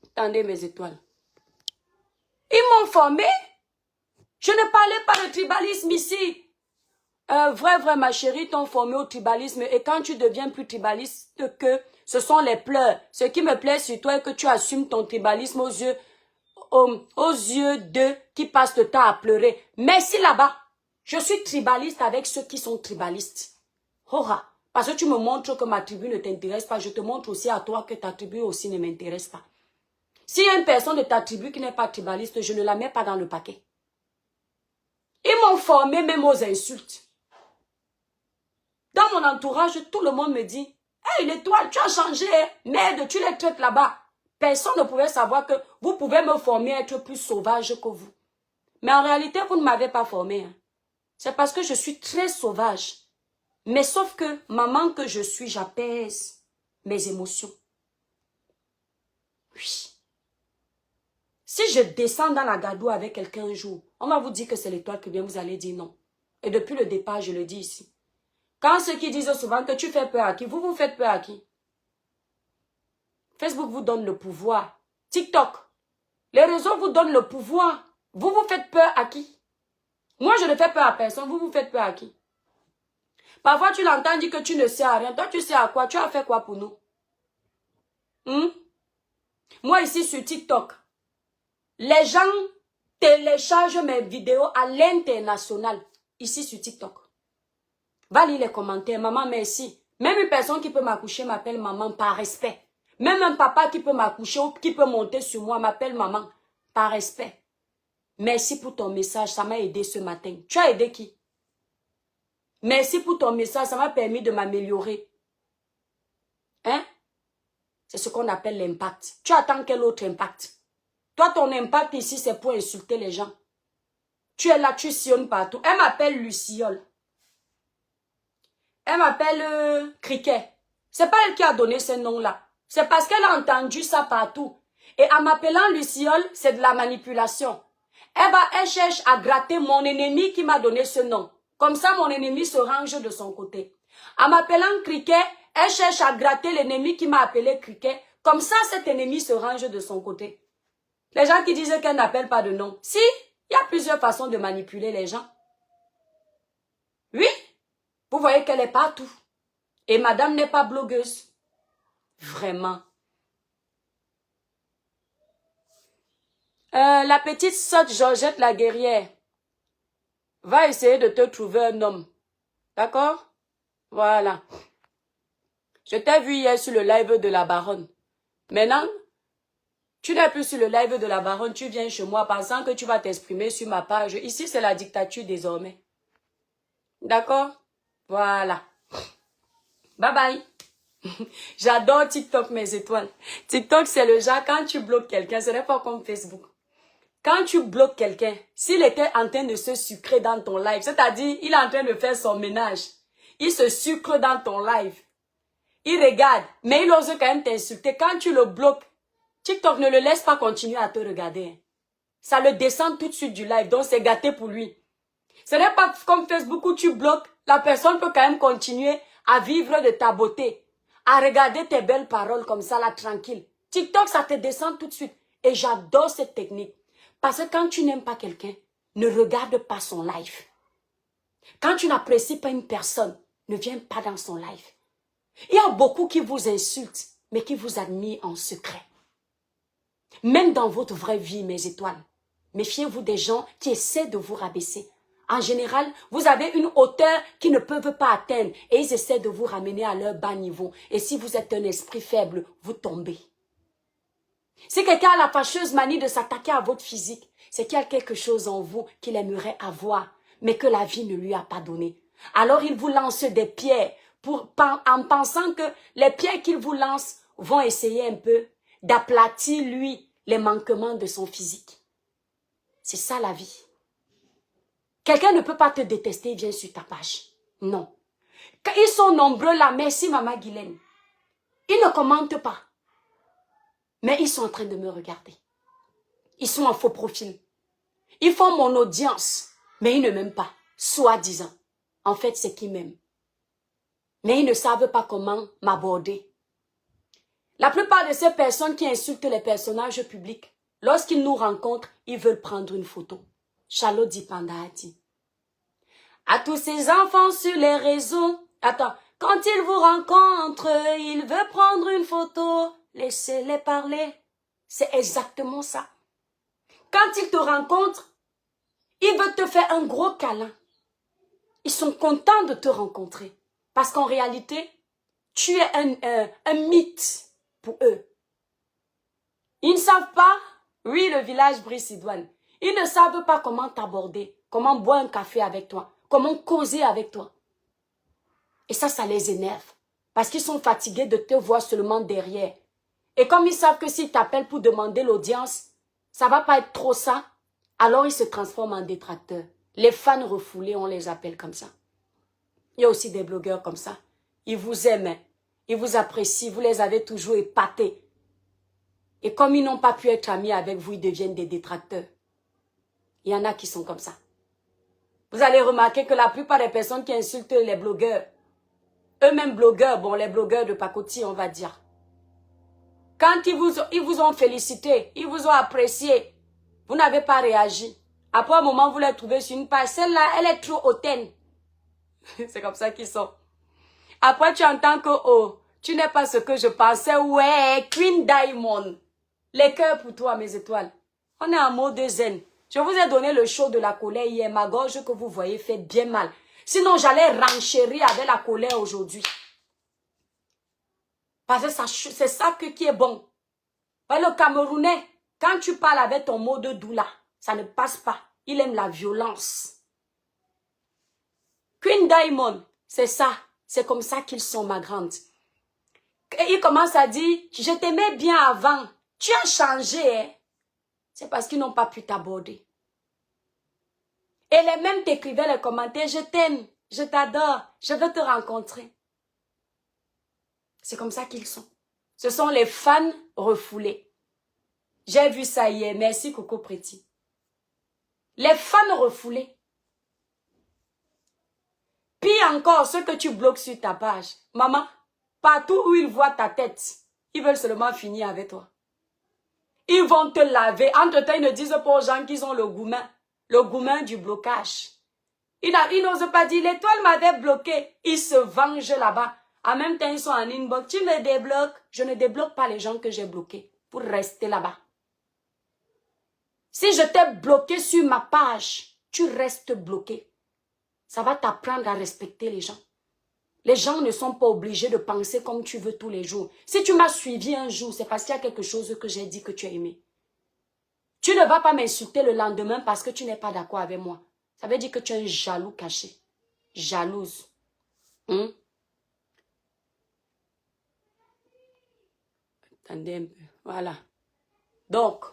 Attendez mes étoiles. Ils m'ont formé. Je ne parlais pas de tribalisme ici. Vrai, ma chérie, t'ont formé au tribalisme. Et quand tu deviens plus tribaliste que ce sont les pleurs. Ce qui me plaît sur toi est que tu assumes ton tribalisme aux yeux d'eux qui passent le temps à pleurer. Merci là-bas. Je suis tribaliste avec ceux qui sont tribalistes. Hora. Parce que tu me montres que ma tribu ne t'intéresse pas. Je te montre aussi à toi que ta tribu aussi ne m'intéresse pas. S'il y a une personne de ta tribu qui n'est pas tribaliste, je ne la mets pas dans le paquet. Ils m'ont formé même aux insultes. Dans mon entourage, tout le monde me dit, « Hey, l'étoile, tu as changé, merde, tu les traites là-bas. » Personne ne pouvait savoir que vous pouvez me former à être plus sauvage que vous. Mais en réalité, vous ne m'avez pas formé. Hein. C'est parce que je suis très sauvage. Mais sauf que, maman que je suis, j'apaise mes émotions. Oui. Si je descends dans la gadoue avec quelqu'un un jour, on va vous dire que c'est l'étoile que bien vous allez dire non. Et depuis le départ, je le dis ici. Quand ceux qui disent souvent que tu fais peur à qui, vous faites peur à qui? Facebook vous donne le pouvoir. TikTok, les réseaux vous donnent le pouvoir. Vous faites peur à qui? Moi, je ne fais peur à personne. Vous faites peur à qui? Parfois, tu l'entends dire que tu ne sais à rien. Toi, tu sais à quoi? Tu as fait quoi pour nous? Moi, ici, sur TikTok, les gens téléchargent mes vidéos à l'international. Ici, sur TikTok. Va lire les commentaires. Maman, merci. Même une personne qui peut m'accoucher m'appelle maman par respect. Même un papa qui peut m'accoucher ou qui peut monter sur moi m'appelle maman par respect. Merci pour ton message. Ça m'a aidé ce matin. Tu as aidé qui? Merci pour ton message. Ça m'a permis de m'améliorer. Hein? C'est ce qu'on appelle l'impact. Tu attends quel autre impact? Toi, ton impact ici, c'est pour insulter les gens. Tu es là, tu sillonnes partout. Elle m'appelle Luciole. Elle m'appelle Criquet. C'est pas elle qui a donné ce nom-là. C'est parce qu'elle a entendu ça partout. Et en m'appelant Luciole, c'est de la manipulation. Elle cherche à gratter mon ennemi qui m'a donné ce nom. Comme ça, mon ennemi se range de son côté. En m'appelant Criquet, elle cherche à gratter l'ennemi qui m'a appelé Criquet. Comme ça, cet ennemi se range de son côté. Les gens qui disent qu'elle n'appelle pas de nom. Si, il y a plusieurs façons de manipuler les gens. Oui, vous voyez qu'elle est partout. Et madame n'est pas blogueuse. Vraiment. La petite sotte Georgette la guerrière va essayer de te trouver un homme. D'accord? Voilà. Je t'ai vu hier sur le live de la baronne. Maintenant, tu n'es plus sur le live de la baronne, tu viens chez moi pensant que tu vas t'exprimer sur ma page. Ici, c'est la dictature désormais. D'accord? Voilà. Bye bye. J'adore TikTok, mes étoiles. TikTok, c'est le genre, quand tu bloques quelqu'un, ce n'est pas comme Facebook. Quand tu bloques quelqu'un, s'il était en train de se sucrer dans ton live, c'est-à-dire, il est en train de faire son ménage, il se sucre dans ton live, il regarde, mais il ose quand même t'insulter. Quand tu le bloques, TikTok ne le laisse pas continuer à te regarder. Ça le descend tout de suite du live, donc c'est gâté pour lui. Ce n'est pas comme Facebook où tu bloques, la personne peut quand même continuer à vivre de ta beauté, à regarder tes belles paroles comme ça, là, tranquille. TikTok, ça te descend tout de suite. Et j'adore cette technique. Parce que quand tu n'aimes pas quelqu'un, ne regarde pas son live. Quand tu n'apprécies pas une personne, ne viens pas dans son live. Il y a beaucoup qui vous insultent, mais qui vous admirent en secret. Même dans votre vraie vie, mes étoiles, méfiez-vous des gens qui essaient de vous rabaisser. En général, vous avez une hauteur qu'ils ne peuvent pas atteindre et ils essaient de vous ramener à leur bas niveau. Et si vous êtes un esprit faible, vous tombez. Si quelqu'un a la fâcheuse manie de s'attaquer à votre physique, c'est qu'il y a quelque chose en vous qu'il aimerait avoir, mais que la vie ne lui a pas donné. Alors il vous lance des pierres en pensant que les pierres qu'il vous lance vont essayer un peu d'aplatir lui les manquements de son physique. C'est ça la vie. Quelqu'un ne peut pas te détester, il vient sur ta page. Non. Quand ils sont nombreux là, merci Maman Guylaine. Ils ne commentent pas. Mais ils sont en train de me regarder. Ils sont en faux profil. Ils font mon audience, mais ils ne m'aiment pas, soi-disant. En fait, c'est qu'ils m'aiment. Mais ils ne savent pas comment m'aborder. La plupart de ces personnes qui insultent les personnages publics, lorsqu'ils nous rencontrent, ils veulent prendre une photo. Charlotte Dipanda a dit. À tous ces enfants sur les réseaux, attends, quand ils vous rencontrent, ils veulent prendre une photo. Laissez-les parler. C'est exactement ça. Quand ils te rencontrent, ils veulent te faire un gros câlin. Ils sont contents de te rencontrer. Parce qu'en réalité, tu es un mythe pour eux. Ils ne savent pas, oui, le village Brice-Idoine, ils ne savent pas comment t'aborder, comment boire un café avec toi, comment causer avec toi. Et ça les énerve. Parce qu'ils sont fatigués de te voir seulement derrière. Et comme ils savent que s'ils t'appellent pour demander l'audience, ça ne va pas être trop ça, alors ils se transforment en détracteurs. Les fans refoulés, on les appelle comme ça. Il y a aussi des blogueurs comme ça. Ils vous aiment, ils vous apprécient, vous les avez toujours épatés. Et comme ils n'ont pas pu être amis avec vous, ils deviennent des détracteurs. Il y en a qui sont comme ça. Vous allez remarquer que la plupart des personnes qui insultent les blogueurs, eux-mêmes blogueurs, bon, les blogueurs de pacotille, on va dire. Quand ils vous ont félicité, ils vous ont apprécié, vous n'avez pas réagi. Après un moment, vous les trouvez sur une page. Celle-là, elle est trop hautaine. C'est comme ça qu'ils sont. Après, tu entends que, oh, tu n'es pas ce que je pensais. Ouais, Queen Diamond. Les cœurs pour toi, mes étoiles. On est en mode zen. Je vous ai donné le show de la colère hier. Ma gorge que vous voyez fait bien mal. Sinon, j'allais renchérir avec la colère aujourd'hui. Parce que c'est ça qui est bon. Le Camerounais, quand tu parles avec ton mot de doula, ça ne passe pas. Il aime la violence. Queen Diamond, c'est ça. C'est comme ça qu'ils sont, ma grande. Et il commence à dire, je t'aimais bien avant. Tu as changé, hein. C'est parce qu'ils n'ont pas pu t'aborder. Et les mêmes t'écrivaient les commentaires, je t'aime, je t'adore, je veux te rencontrer. C'est comme ça qu'ils sont. Ce sont les fans refoulés. J'ai vu ça hier. Merci Coco Pretty. Les fans refoulés. Puis encore, ceux que tu bloques sur ta page. Maman, partout où ils voient ta tête, ils veulent seulement finir avec toi. Ils vont te laver. Entre-temps, ils ne disent pas aux gens qu'ils ont le gourmand du blocage. Ils n'osent pas dire, l'étoile m'avait bloqué. Ils se vengent là-bas. En même temps, ils sont en inbox. Tu me débloques. Je ne débloque pas les gens que j'ai bloqués pour rester là-bas. Si je t'ai bloqué sur ma page, tu restes bloqué. Ça va t'apprendre à respecter les gens. Les gens ne sont pas obligés de penser comme tu veux tous les jours. Si tu m'as suivi un jour, c'est parce qu'il y a quelque chose que j'ai dit que tu as aimé. Tu ne vas pas m'insulter le lendemain parce que tu n'es pas d'accord avec moi. Ça veut dire que tu es un jaloux caché. Jalouse. Attendez un peu. Voilà. Donc,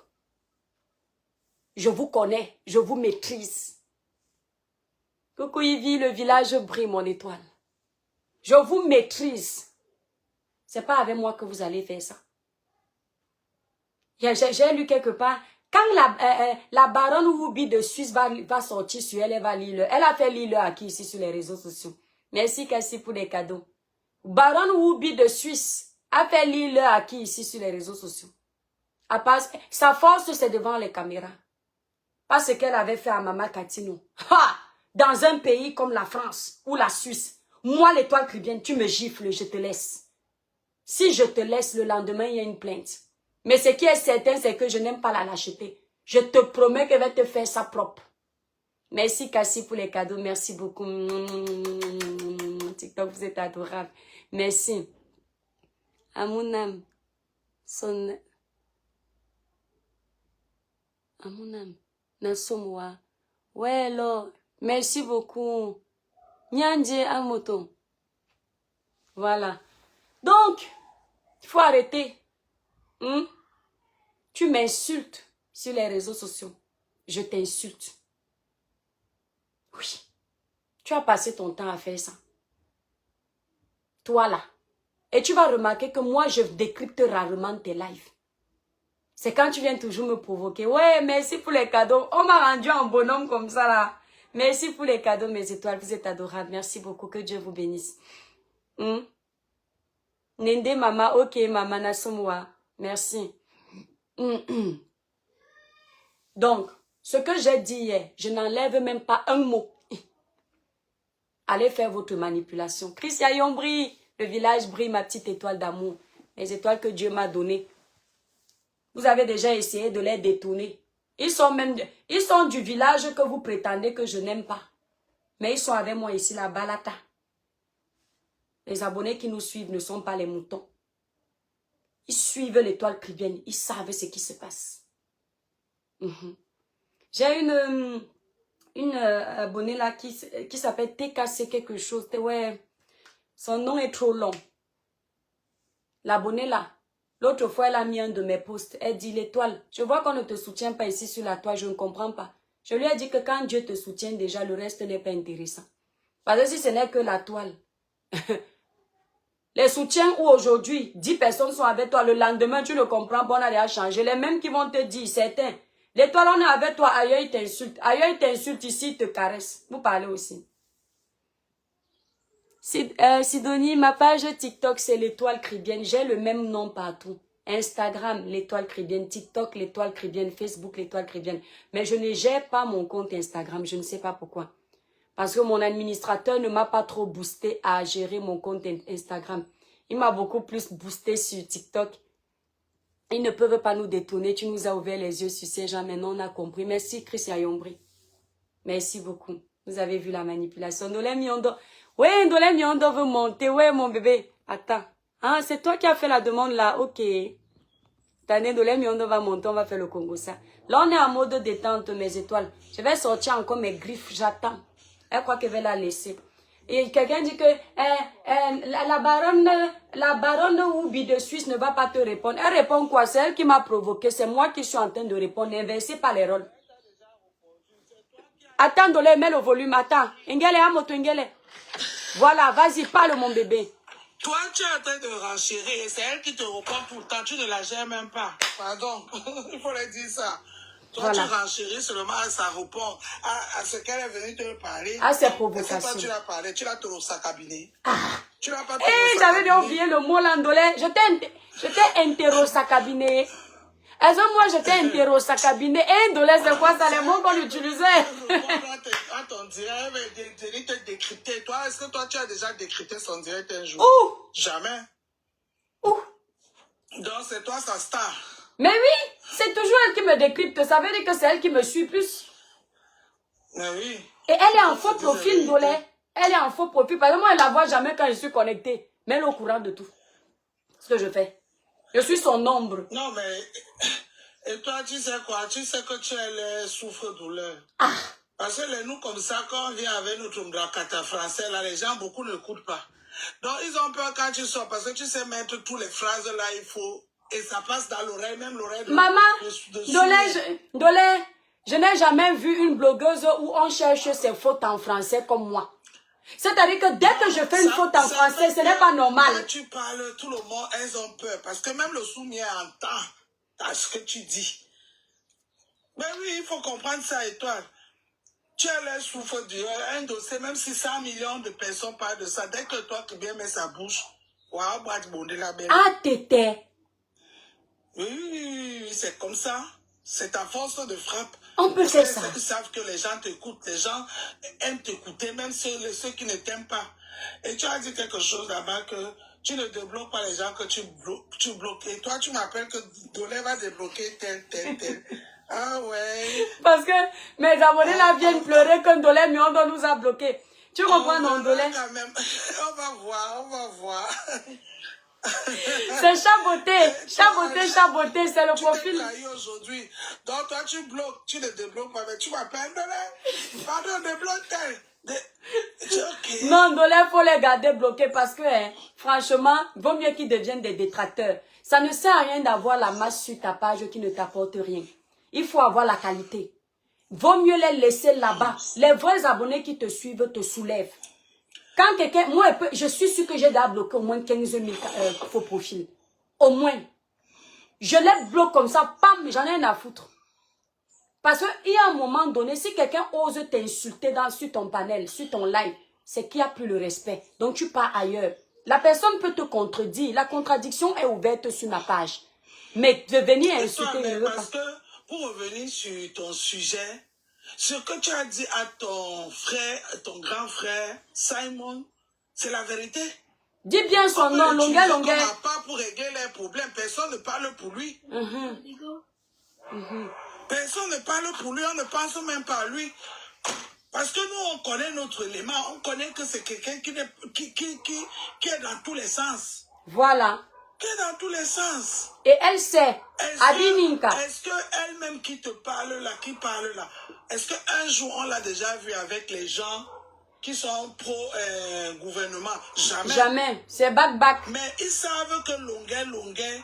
je vous connais, je vous maîtrise. Coucou Yvi, le village brille, mon étoile. Je vous maîtrise. C'est pas avec moi que vous allez faire ça. J'ai lu quelque part, quand la baronne Woubi de Suisse va sortir sur elle, elle va lire. Elle a fait lire à qui ici sur les réseaux sociaux. Merci Cassie pour les cadeaux. Baronne Woubi de Suisse a fait lire à qui ici sur les réseaux sociaux. Sa force, c'est devant les caméras. Pas ce qu'elle avait fait à Mama Katino. Ha! Dans un pays comme la France ou la Suisse, moi, l'étoile chrétienne, tu me gifles, je te laisse. Si je te laisse, le lendemain, il y a une plainte. Mais ce qui est certain, c'est que je n'aime pas la lâcheté. Je te promets qu'elle va te faire ça propre. Merci Cassie pour les cadeaux. Merci beaucoup. TikTok, vous êtes adorable. Merci. À mon âme. À mon âme. Nasomoa. Ouais, là. Merci beaucoup. Nyandje Amoto. Voilà. Donc, il faut arrêter. Tu m'insultes sur les réseaux sociaux. Je t'insulte. Oui. Tu as passé ton temps à faire ça. Toi là. Et tu vas remarquer que moi, je décrypte rarement tes lives. C'est quand tu viens toujours me provoquer. Ouais, merci pour les cadeaux. On m'a rendu en bonhomme comme ça là. Merci pour les cadeaux, mes étoiles. Vous êtes adorables. Merci beaucoup. Que Dieu vous bénisse. Nende mama, ok, mama Nasumwa. Merci. Donc, ce que j'ai dit hier, je n'enlève même pas un mot. Allez faire votre manipulation. Christian Yombri, le village brille, ma petite étoile d'amour. Les étoiles que Dieu m'a données. Vous avez déjà essayé de les détourner. Ils sont du village que vous prétendez que je n'aime pas. Mais ils sont avec moi ici, la Balata. Les abonnés qui nous suivent ne sont pas les moutons. Ils suivent l'étoile chrétienne. Ils savent ce qui se passe. J'ai une abonnée là qui s'appelle TKC quelque chose. Ouais, son nom est trop long. L'abonnée là, l'autre fois elle a mis un de mes posts. Elle dit l'étoile, je vois qu'on ne te soutient pas ici sur la toile, je ne comprends pas. Je lui ai dit que quand Dieu te soutient déjà, le reste n'est pas intéressant. Parce que si ce n'est que la toile. Les soutiens où aujourd'hui 10 personnes sont avec toi, le lendemain tu ne comprends pas, on a déjà changé. Les mêmes qui vont te dire, certains, l'étoile on est avec toi, ailleurs il t'insulte. Ailleurs il t'insulte, ici il te caresse. Vous parlez aussi. Sidonie, ma page TikTok c'est l'étoile chrétienne. J'ai le même nom partout. Instagram, l'étoile chrétienne. TikTok, l'étoile chrétienne. Facebook, l'étoile chrétienne. Mais je ne gère pas mon compte Instagram, je ne sais pas pourquoi. Parce que mon administrateur ne m'a pas trop boosté à gérer mon compte Instagram. Il m'a beaucoup plus boosté sur TikTok. Ils ne peuvent pas nous détourner. Tu nous as ouvert les yeux sur ces gens. Maintenant, on a compris. Merci, Chris Yayombri. Merci beaucoup. Vous avez vu la manipulation. Ndolé Miondo. Ouais, Ndolé Miondo veut monter. Ouais, mon bébé. Attends. Ah, c'est toi qui as fait la demande là. Ok. T'année, Ndolé Miondo va monter. On va faire le Congo ça. Là, on est en mode détente, mes étoiles. Je vais sortir encore mes griffes. J'attends. Elle croit qu'elle va la laisser. Et quelqu'un dit que la baronne Oubi de Suisse ne va pas te répondre. Elle répond quoi? C'est elle qui m'a provoqué. C'est moi qui suis en train de répondre. Inversez pas les rôles. Attends, Ndolé, mets le volume. Attends. Ngele, amoto Ngele. Voilà, vas-y, parle mon bébé. Toi, tu es en train de renchérir et c'est elle qui te répond tout le temps. Tu ne la gères même pas. Pardon, il faut le dire ça. Toi, voilà. Tu renchéris seulement à sa réponse, à ce qu'elle est venue te parler. À ses provocations. Toi, tu l'as parlé, tu l'as trop sacabiné. Ah. Tu l'as pas j'avais oublié le mot landolais. Je t'ai interro-sacabiné. Est-ce que moi, je t'ai interro-sacabiné? Et Ndolé, c'est quoi ça, les mots qu'on utilisait? Quand ton direct te décrypter, toi, est-ce que toi, tu as déjà décrypté son direct un jour? Où? Jamais. Où? Donc, c'est toi sa star. Mais oui, c'est toujours elle qui me décrypte. Ça veut dire que c'est elle qui me suit plus. Mais oui. Et elle est en faux profil, Ndolé. Elle est en faux profil. Parce que moi, elle la voit jamais quand je suis connectée. Mais elle est au courant de tout. Ce que je fais. Je suis son ombre. Non, mais... Et toi, tu sais quoi? Tu sais que tu es les souffre-douleur. Ah. Parce que nous, comme ça, quand on vient avec notre Mbrakata français, là, les gens, beaucoup n'écoutent pas. Donc, ils ont peur quand tu sors. Parce que tu sais mettre toutes les phrases là, il faut... Et ça passe dans l'oreille, même l'oreille de... Maman, Ndolé, je n'ai jamais vu une blogueuse où on cherche ses fautes en français comme moi. C'est-à-dire que dès que je fais une faute en français, ce n'est pas normal. Quand tu parles, tout le monde, elles ont peur. Parce que même le soumis entend ce que tu dis. Mais oui, il faut comprendre ça, Étoile. Tu as l'air souffre un dossier, même si 100 millions de personnes parlent de ça. Dès que toi, tu viens mettre sa bouche, waouh, ah, tété. Oui, c'est comme ça. C'est ta force de frappe. On peut faire ça. Ils savent que les gens t'écoutent. Les gens aiment t'écouter, même ceux qui ne t'aiment pas. Et tu as dit quelque chose là-bas que tu ne débloques pas les gens que tu bloques. Et toi, tu m'appelles que Ndolé va débloquer tel. Ah ouais. Parce que mes abonnés là viennent pleurer que Ndolé Miondo nous a bloqués. Tu comprends, non, Ndolé? On va voir. C'est chaboté, c'est le profil. Aujourd'hui. Donc toi tu bloques, tu ne débloques pas, mais tu m'appelles Ndolé. Pardon, débloque tel. Okay. Non, Ndolé, il faut les garder bloqués parce que, franchement, vaut mieux qu'ils deviennent des détracteurs. Ça ne sert à rien d'avoir la masse sur ta page qui ne t'apporte rien. Il faut avoir la qualité. Vaut mieux les laisser là-bas. Les vrais abonnés qui te suivent te soulèvent. Quand quelqu'un, moi, je suis sûr que j'ai déjà bloqué au moins 15 000 faux profils. Au moins. Je les bloque comme ça, pam, j'en ai rien à foutre. Parce qu'il y a un moment donné, si quelqu'un ose t'insulter sur ton panel, sur ton live, c'est qu'il n'y a plus le respect. Donc tu pars ailleurs. La personne peut te contredire. La contradiction est ouverte sur ma page. Mais de venir insulter, je ne veux pas. Parce que, pour revenir sur ton sujet, ce que tu as dit à ton frère, ton grand frère, Simon, c'est la vérité. Dis bien son nom, Longuet. Pas pour régler les problèmes. Personne ne parle pour lui. Personne ne parle pour lui, on ne pense même pas à lui. Parce que nous, on connaît notre élément, on connaît que c'est quelqu'un qui est dans tous les sens. Voilà. Qui est dans tous les sens. Et elle sait. Est-ce qu'elle-même qui te parle là, qui parle là, est-ce qu'un jour on l'a déjà vu avec les gens qui sont pro-gouvernement? Jamais. Jamais. C'est back. Mais ils savent que Longuet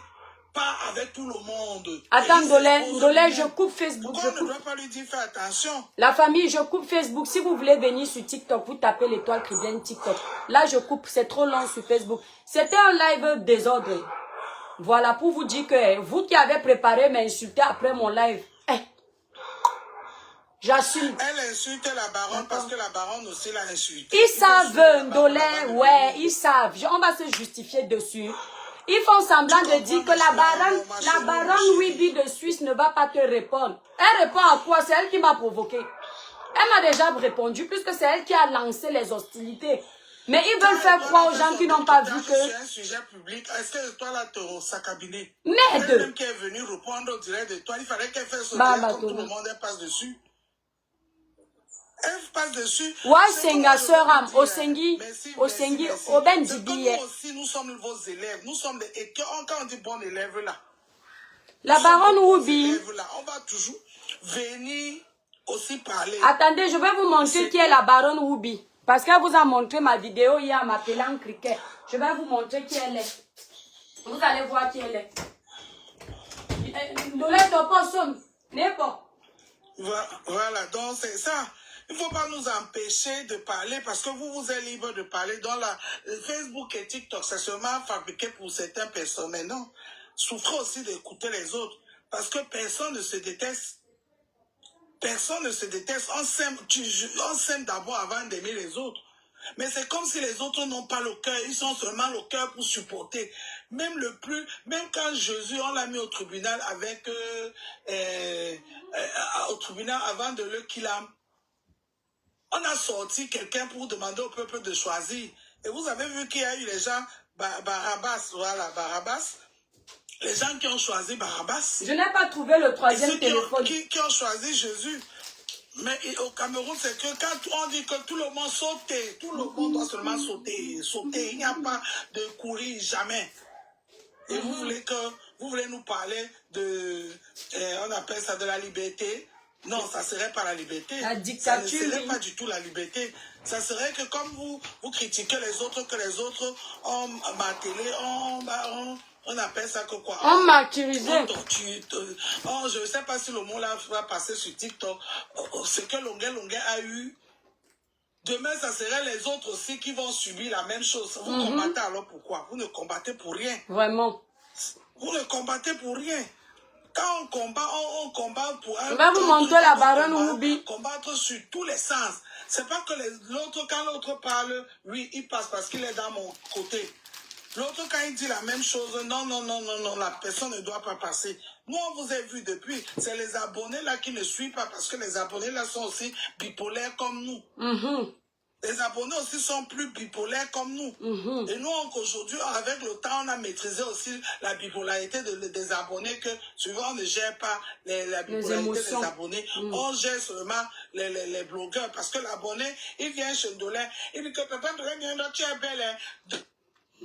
part avec tout le monde. Attends, Ndolé, je coupe Facebook. Pourquoi on ne doit pas lui dire fais attention? La famille, je coupe Facebook. Si vous voulez venir sur TikTok, vous tapez l'étoile Caribbean TikTok. Là, je coupe. C'est trop long sur Facebook. C'était un live désordre. Voilà, pour vous dire que vous qui avez préparé m'insulter après mon live. J'assume. Elle insulte la baronne parce que la baronne aussi l'a insulté. Ils savent, Ndolé, ouais, ils savent. On va se justifier dessus. Ils font semblant de dire que la baronne Wibi de Suisse ne va pas te répondre. Elle répond à quoi? C'est elle qui m'a provoqué. Elle m'a déjà répondu puisque c'est elle qui a lancé les hostilités. Mais ils veulent faire croire aux gens qui n'ont pas vu que... C'est un sujet public. Est-ce que toi, là, sa cabinet? Merde! Elle-même qui est venue répondre au direct de toi, il fallait qu'elle fasse ce direct comme tout le monde, elle passe dessus. Elle passe dessus. Ouais, Senga, sœur Am, Osengi, Oben C'est comme nous aussi, nous sommes vos élèves. Nous sommes des... Et quand on dit bon élève, là, la baronne Woubi. On va toujours venir aussi parler. Attendez, je vais vous montrer qui est la baronne Woubi. Parce qu'elle vous a montré ma vidéo hier, m'appelant cricket. Je vais vous montrer qui elle est. Vous allez voir qui elle est. Voilà, donc c'est ça. Il ne faut pas nous empêcher de parler parce que vous êtes libre de parler. Dans Facebook et TikTok, c'est seulement fabriqué pour certaines personnes. Mais non, souffrez aussi d'écouter les autres. Parce que personne ne se déteste. Personne ne se déteste. On s'aime d'abord avant d'aimer les autres. Mais c'est comme si les autres n'ont pas le cœur. Ils ont seulement le cœur pour supporter. Même quand Jésus, on l'a mis au tribunal avec... au tribunal avant de le qu'il a... On a sorti quelqu'un pour demander au peuple de choisir. Et vous avez vu qu'il y a eu les gens... Barabbas, voilà, Barabbas. Les gens qui ont choisi Barabbas. Je n'ai pas trouvé le troisième téléphone. Qui ont choisi Jésus. Mais au Cameroun, c'est que quand on dit que tout le monde saute, tout le monde doit seulement sauter. Il n'y a pas de courir jamais. Et vous voulez nous parler de, on appelle ça de la liberté. Non, ça ne serait pas la liberté. La dictature. Ça ne serait pas du tout la liberté. Ça serait que comme vous critiquez les autres, que les autres ont martelé, on appelle ça que quoi? On martyrisé. Je ne sais pas si le mot là va passer sur TikTok. Ce que Longuet a eu. Demain, ça serait les autres aussi qui vont subir la même chose. Vous combattez alors pourquoi? Vous ne combattez pour rien. Vraiment. Vous ne combattez pour rien. Quand on combat pour un... Je vais vous montrer la baronne Woubi. Combattre sur tous les sens. C'est pas que quand l'autre parle, lui, il passe parce qu'il est dans mon côté. L'autre, quand il dit la même chose, non, la personne ne doit pas passer. Nous, on vous a vu depuis. C'est les abonnés là qui ne suivent pas parce que les abonnés là sont aussi bipolaires comme nous. Les abonnés aussi sont plus bipolaires comme nous. Et nous, aujourd'hui, avec le temps, on a maîtrisé aussi la bipolarité des abonnés que souvent on ne gère pas la bipolarité des abonnés. On gère seulement les blogueurs parce que l'abonné, il vient chez Dolin, il dit que papa, tu es belle, hein.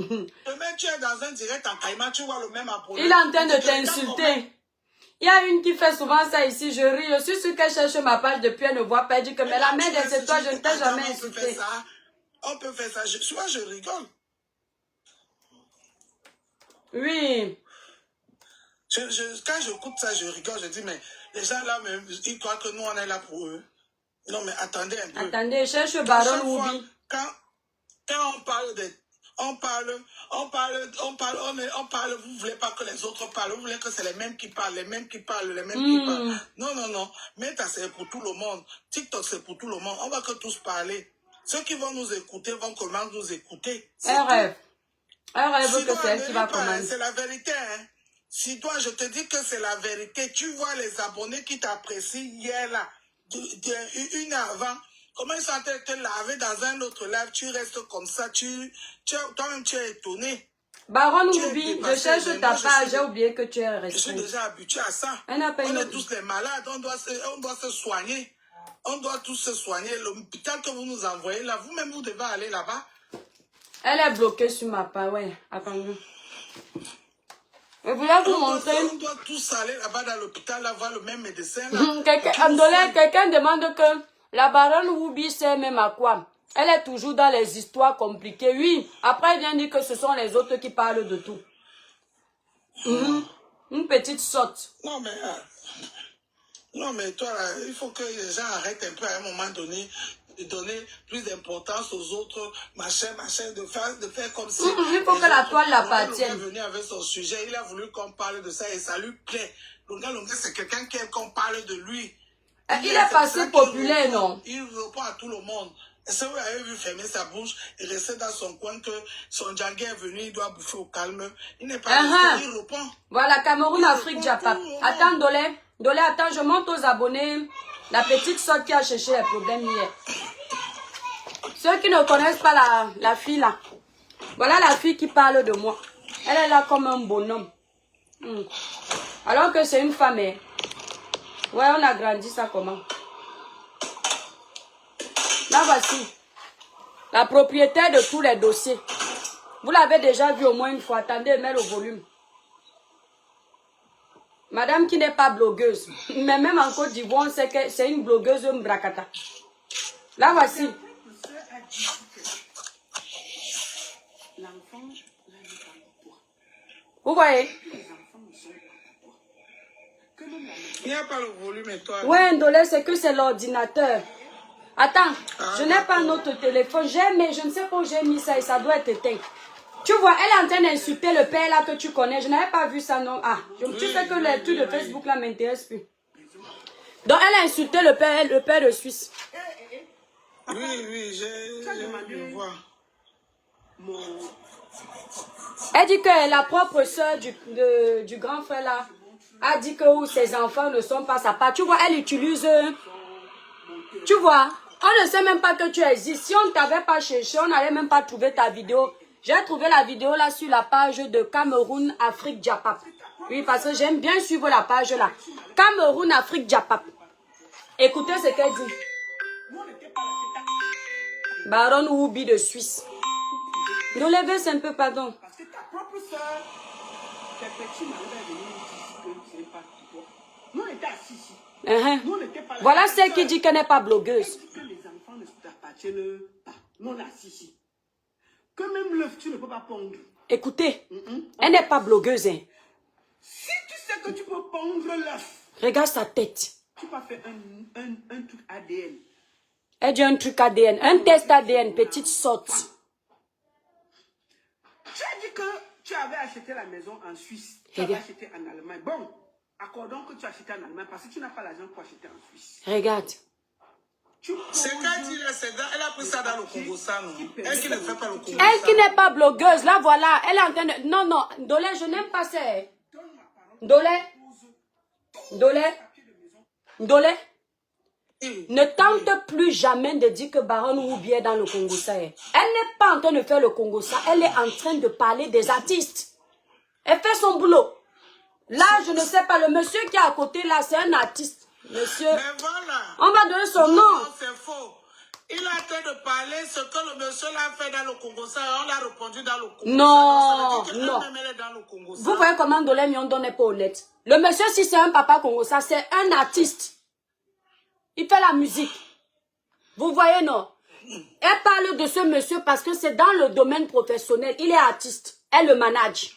Demain, tu es dans un direct en Caïman, tu vois le même abonné. Il est en train de t'insulter. Il y a une qui fait souvent ça ici, je ris. Je suis sûre qu'elle cherche ma page depuis, elle ne voit pas. Elle dit que mais la mère c'est toi, je ne t'ai jamais insulté. On peut faire ça. Souvent, je rigole. Oui. Quand j'écoute ça, je rigole. Je dis, mais les gens là, ils croient que nous, on est là pour eux. Non, mais attendez un peu. Attendez, cherche Baron Woubi. Quand on parle de... On parle, vous voulez pas que les autres parlent, vous voulez que c'est les mêmes qui parlent, les mêmes qui parlent. Non. Meta, c'est pour tout le monde. TikTok, c'est pour tout le monde. On va que tous parler. Ceux qui vont nous écouter vont commencer nous écouter. Un rêve que c'est elle qui va commencer. C'est la vérité, hein. Si toi, je te dis que c'est la vérité, tu vois les abonnés qui t'apprécient hier là, une heure avant. Comment ils sont en train de te laver dans un autre live, tu restes comme ça, toi-même tu es étonné. Baron Woubi, je cherche ta page, j'ai oublié que tu es resté. Je suis déjà habitué à ça. On est tous les malades, on doit se soigner. On doit tous se soigner. L'hôpital que vous nous envoyez là, vous-même vous devez aller là-bas. Elle est bloquée sur ma page, ouais, attendez. Je voulais vous montrer. On doit tous aller là-bas dans l'hôpital, là, voir le même médecin. Quelqu'un demande que la baronne Woubi sait même à quoi. Elle est toujours dans les histoires compliquées. Oui, après elle vient dire que ce sont les autres qui parlent de tout. Une petite sotte. Non, mais toi, là, il faut que les gens arrêtent un peu à un moment donné de donner plus d'importance aux autres, machin, de faire comme si... il faut que la toile l'appartienne. Il est venu avec son sujet, il a voulu qu'on parle de ça et ça lui plaît. Longa, c'est quelqu'un qui aime qu'on parle de lui. Il est passé populaire, non? Il répond à tout le monde. Est-ce que vous avez vu fermer sa bouche et rester dans son coin que son djangé est venu, il doit bouffer au calme. Il n'est pas resté, il répond. Voilà, Cameroun, Afrique, Japon. Attends, Dolé, attends, je monte aux abonnés. La petite soeur qui a cherché les problèmes hier. Ceux qui ne connaissent pas la fille là. Voilà la fille qui parle de moi. Elle est là comme un bonhomme. Alors que c'est une femme. Hein. Ouais, on a grandi ça comment? Là, voici. La propriétaire de tous les dossiers. Vous l'avez déjà vu au moins une fois. Attendez, mets le volume. Madame qui n'est pas blogueuse. Mais même en Côte d'Ivoire, on sait que c'est une blogueuse mbrakata. Là, voici. Vous voyez? Il n'y a pas le volume et toi. Ouais, Ndolé, c'est que c'est l'ordinateur. Attends, je n'ai pas notre téléphone. J'ai, mais je ne sais pas où j'ai mis ça et ça doit être éteint. Tu vois, elle est en train d'insulter le père là que tu connais. Je n'avais pas vu ça, non. Ah, tu sais que les trucs de Facebook là m'intéressent plus. Donc, elle a insulté le père de Suisse. Oui, j'ai vu voir. Elle dit que la propre soeur du grand frère là a dit que ses enfants ne sont pas sa part. Tu vois, elle utilise... Tu vois, on ne sait même pas que tu existes. Si on ne t'avait pas cherché, on n'allait même pas trouver ta vidéo. J'ai trouvé la vidéo là sur la page de Cameroun Afrique Diapap. Oui, parce que j'aime bien suivre la page là. Cameroun Afrique Diapap. Écoutez ce qu'elle dit. Baron Oubi de Suisse. Nous levez un peu, pardon. Parce que ta propre soeur, tes petits malades venaient dire que c'est pas toi. Nous, on était assis ici. Nous, on n'était pas là. Voilà celle qui dit qu'elle n'est pas blogueuse. Elle dit que les enfants ne t'appartiennent pas. Nous, on est assis ici. Que même l'œuf, tu ne peux pas pondre. Écoutez, elle n'est pas blogueuse. Hein. Si tu sais que tu peux pondre l'œuf, regarde sa tête. Tu peux faire un truc ADN. Elle dit un truc ADN, un test ADN, petite sorte. Tu as dit que tu avais acheté la maison en Suisse. Tu avais acheté en Allemagne. Bon, accordons que tu as acheté en Allemagne parce que tu n'as pas l'argent pour acheter en Suisse. Regarde. C'est qu'elle dit là, elle a pris ça dans le Congo, ça, non? Elle qui ne fait pas le Congo. Elle qui n'est pas blogueuse, là voilà, elle est en train de... Non, non, Ndolé, je n'aime pas ça. Ndolé, ne tente plus jamais de dire que Baron Oubi est dans le Congo, ça. Elle n'est pas en train de faire le Congo, ça. Elle est en train de parler des artistes. Elle fait son boulot. Là, je ne sais pas, le monsieur qui est à côté, là, c'est un artiste. Monsieur, mais voilà. On va donner son nom. Non, c'est faux. Il a en train de parler ce que le monsieur l'a fait dans le Congo, ça, on l'a répondu dans le Congo. Non, ça, non. elle est dans le Congo, ça. Vous voyez comment Ndolé Miondo n'est pas honnête. Le monsieur, si c'est un papa Congo, ça, c'est un artiste. Il fait la musique. Vous voyez, non? Elle parle de ce monsieur parce que c'est dans le domaine professionnel. Il est artiste. Elle le manage.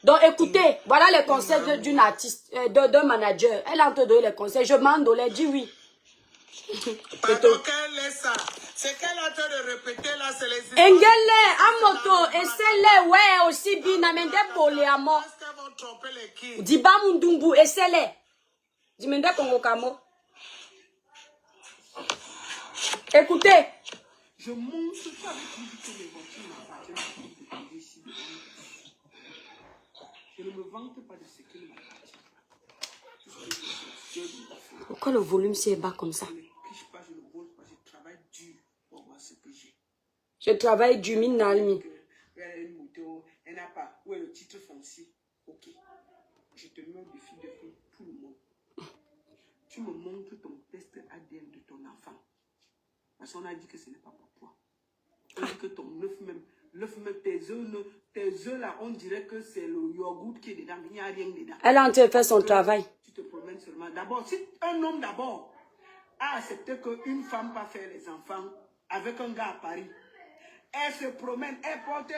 Donc, écoutez, voilà les conseils d'une artiste, d'un manager. Elle est en train de donner les conseils. Je m'en donne, elle dit oui. Pardon, qu'elle laisse ça. C'est qu'elle est en train de répéter là, c'est les... Engele, Amoto, et c'est-le, ouais, aussi, binamende pole amo. Est-ce qu'elles vont tromper les kids? Diba mundumbu, et c'est-le. Dimende Congo Kamo. Écoutez. Je montre ça avec lui que les voitures m'appartiennent ici devant nous. Je ne me vante pas de ce qui m'appartient. Pourquoi le volume s'est bas comme ça? Je ne triche pas, je ne vole pas, je travaille dur pour voir ce que j'ai. Je travaille du minalmi. Elle n'a pas. Où est le titre foncier? Ok. Je te mets au défi de faire tout le monde. Tu me montres ton test ADN de ton enfant. Parce qu'on a dit que ce n'est pas pour toi. On dit que ton l'œuf même, tes œufs là, on dirait que c'est le yogourt qui est dedans. Il n'y a rien dedans. Elle a en train de faire son travail. Tu te promènes seulement. D'abord, si un homme d'abord a accepté qu'une femme va faire les enfants avec un gars à Paris, elle se promène, elle porte.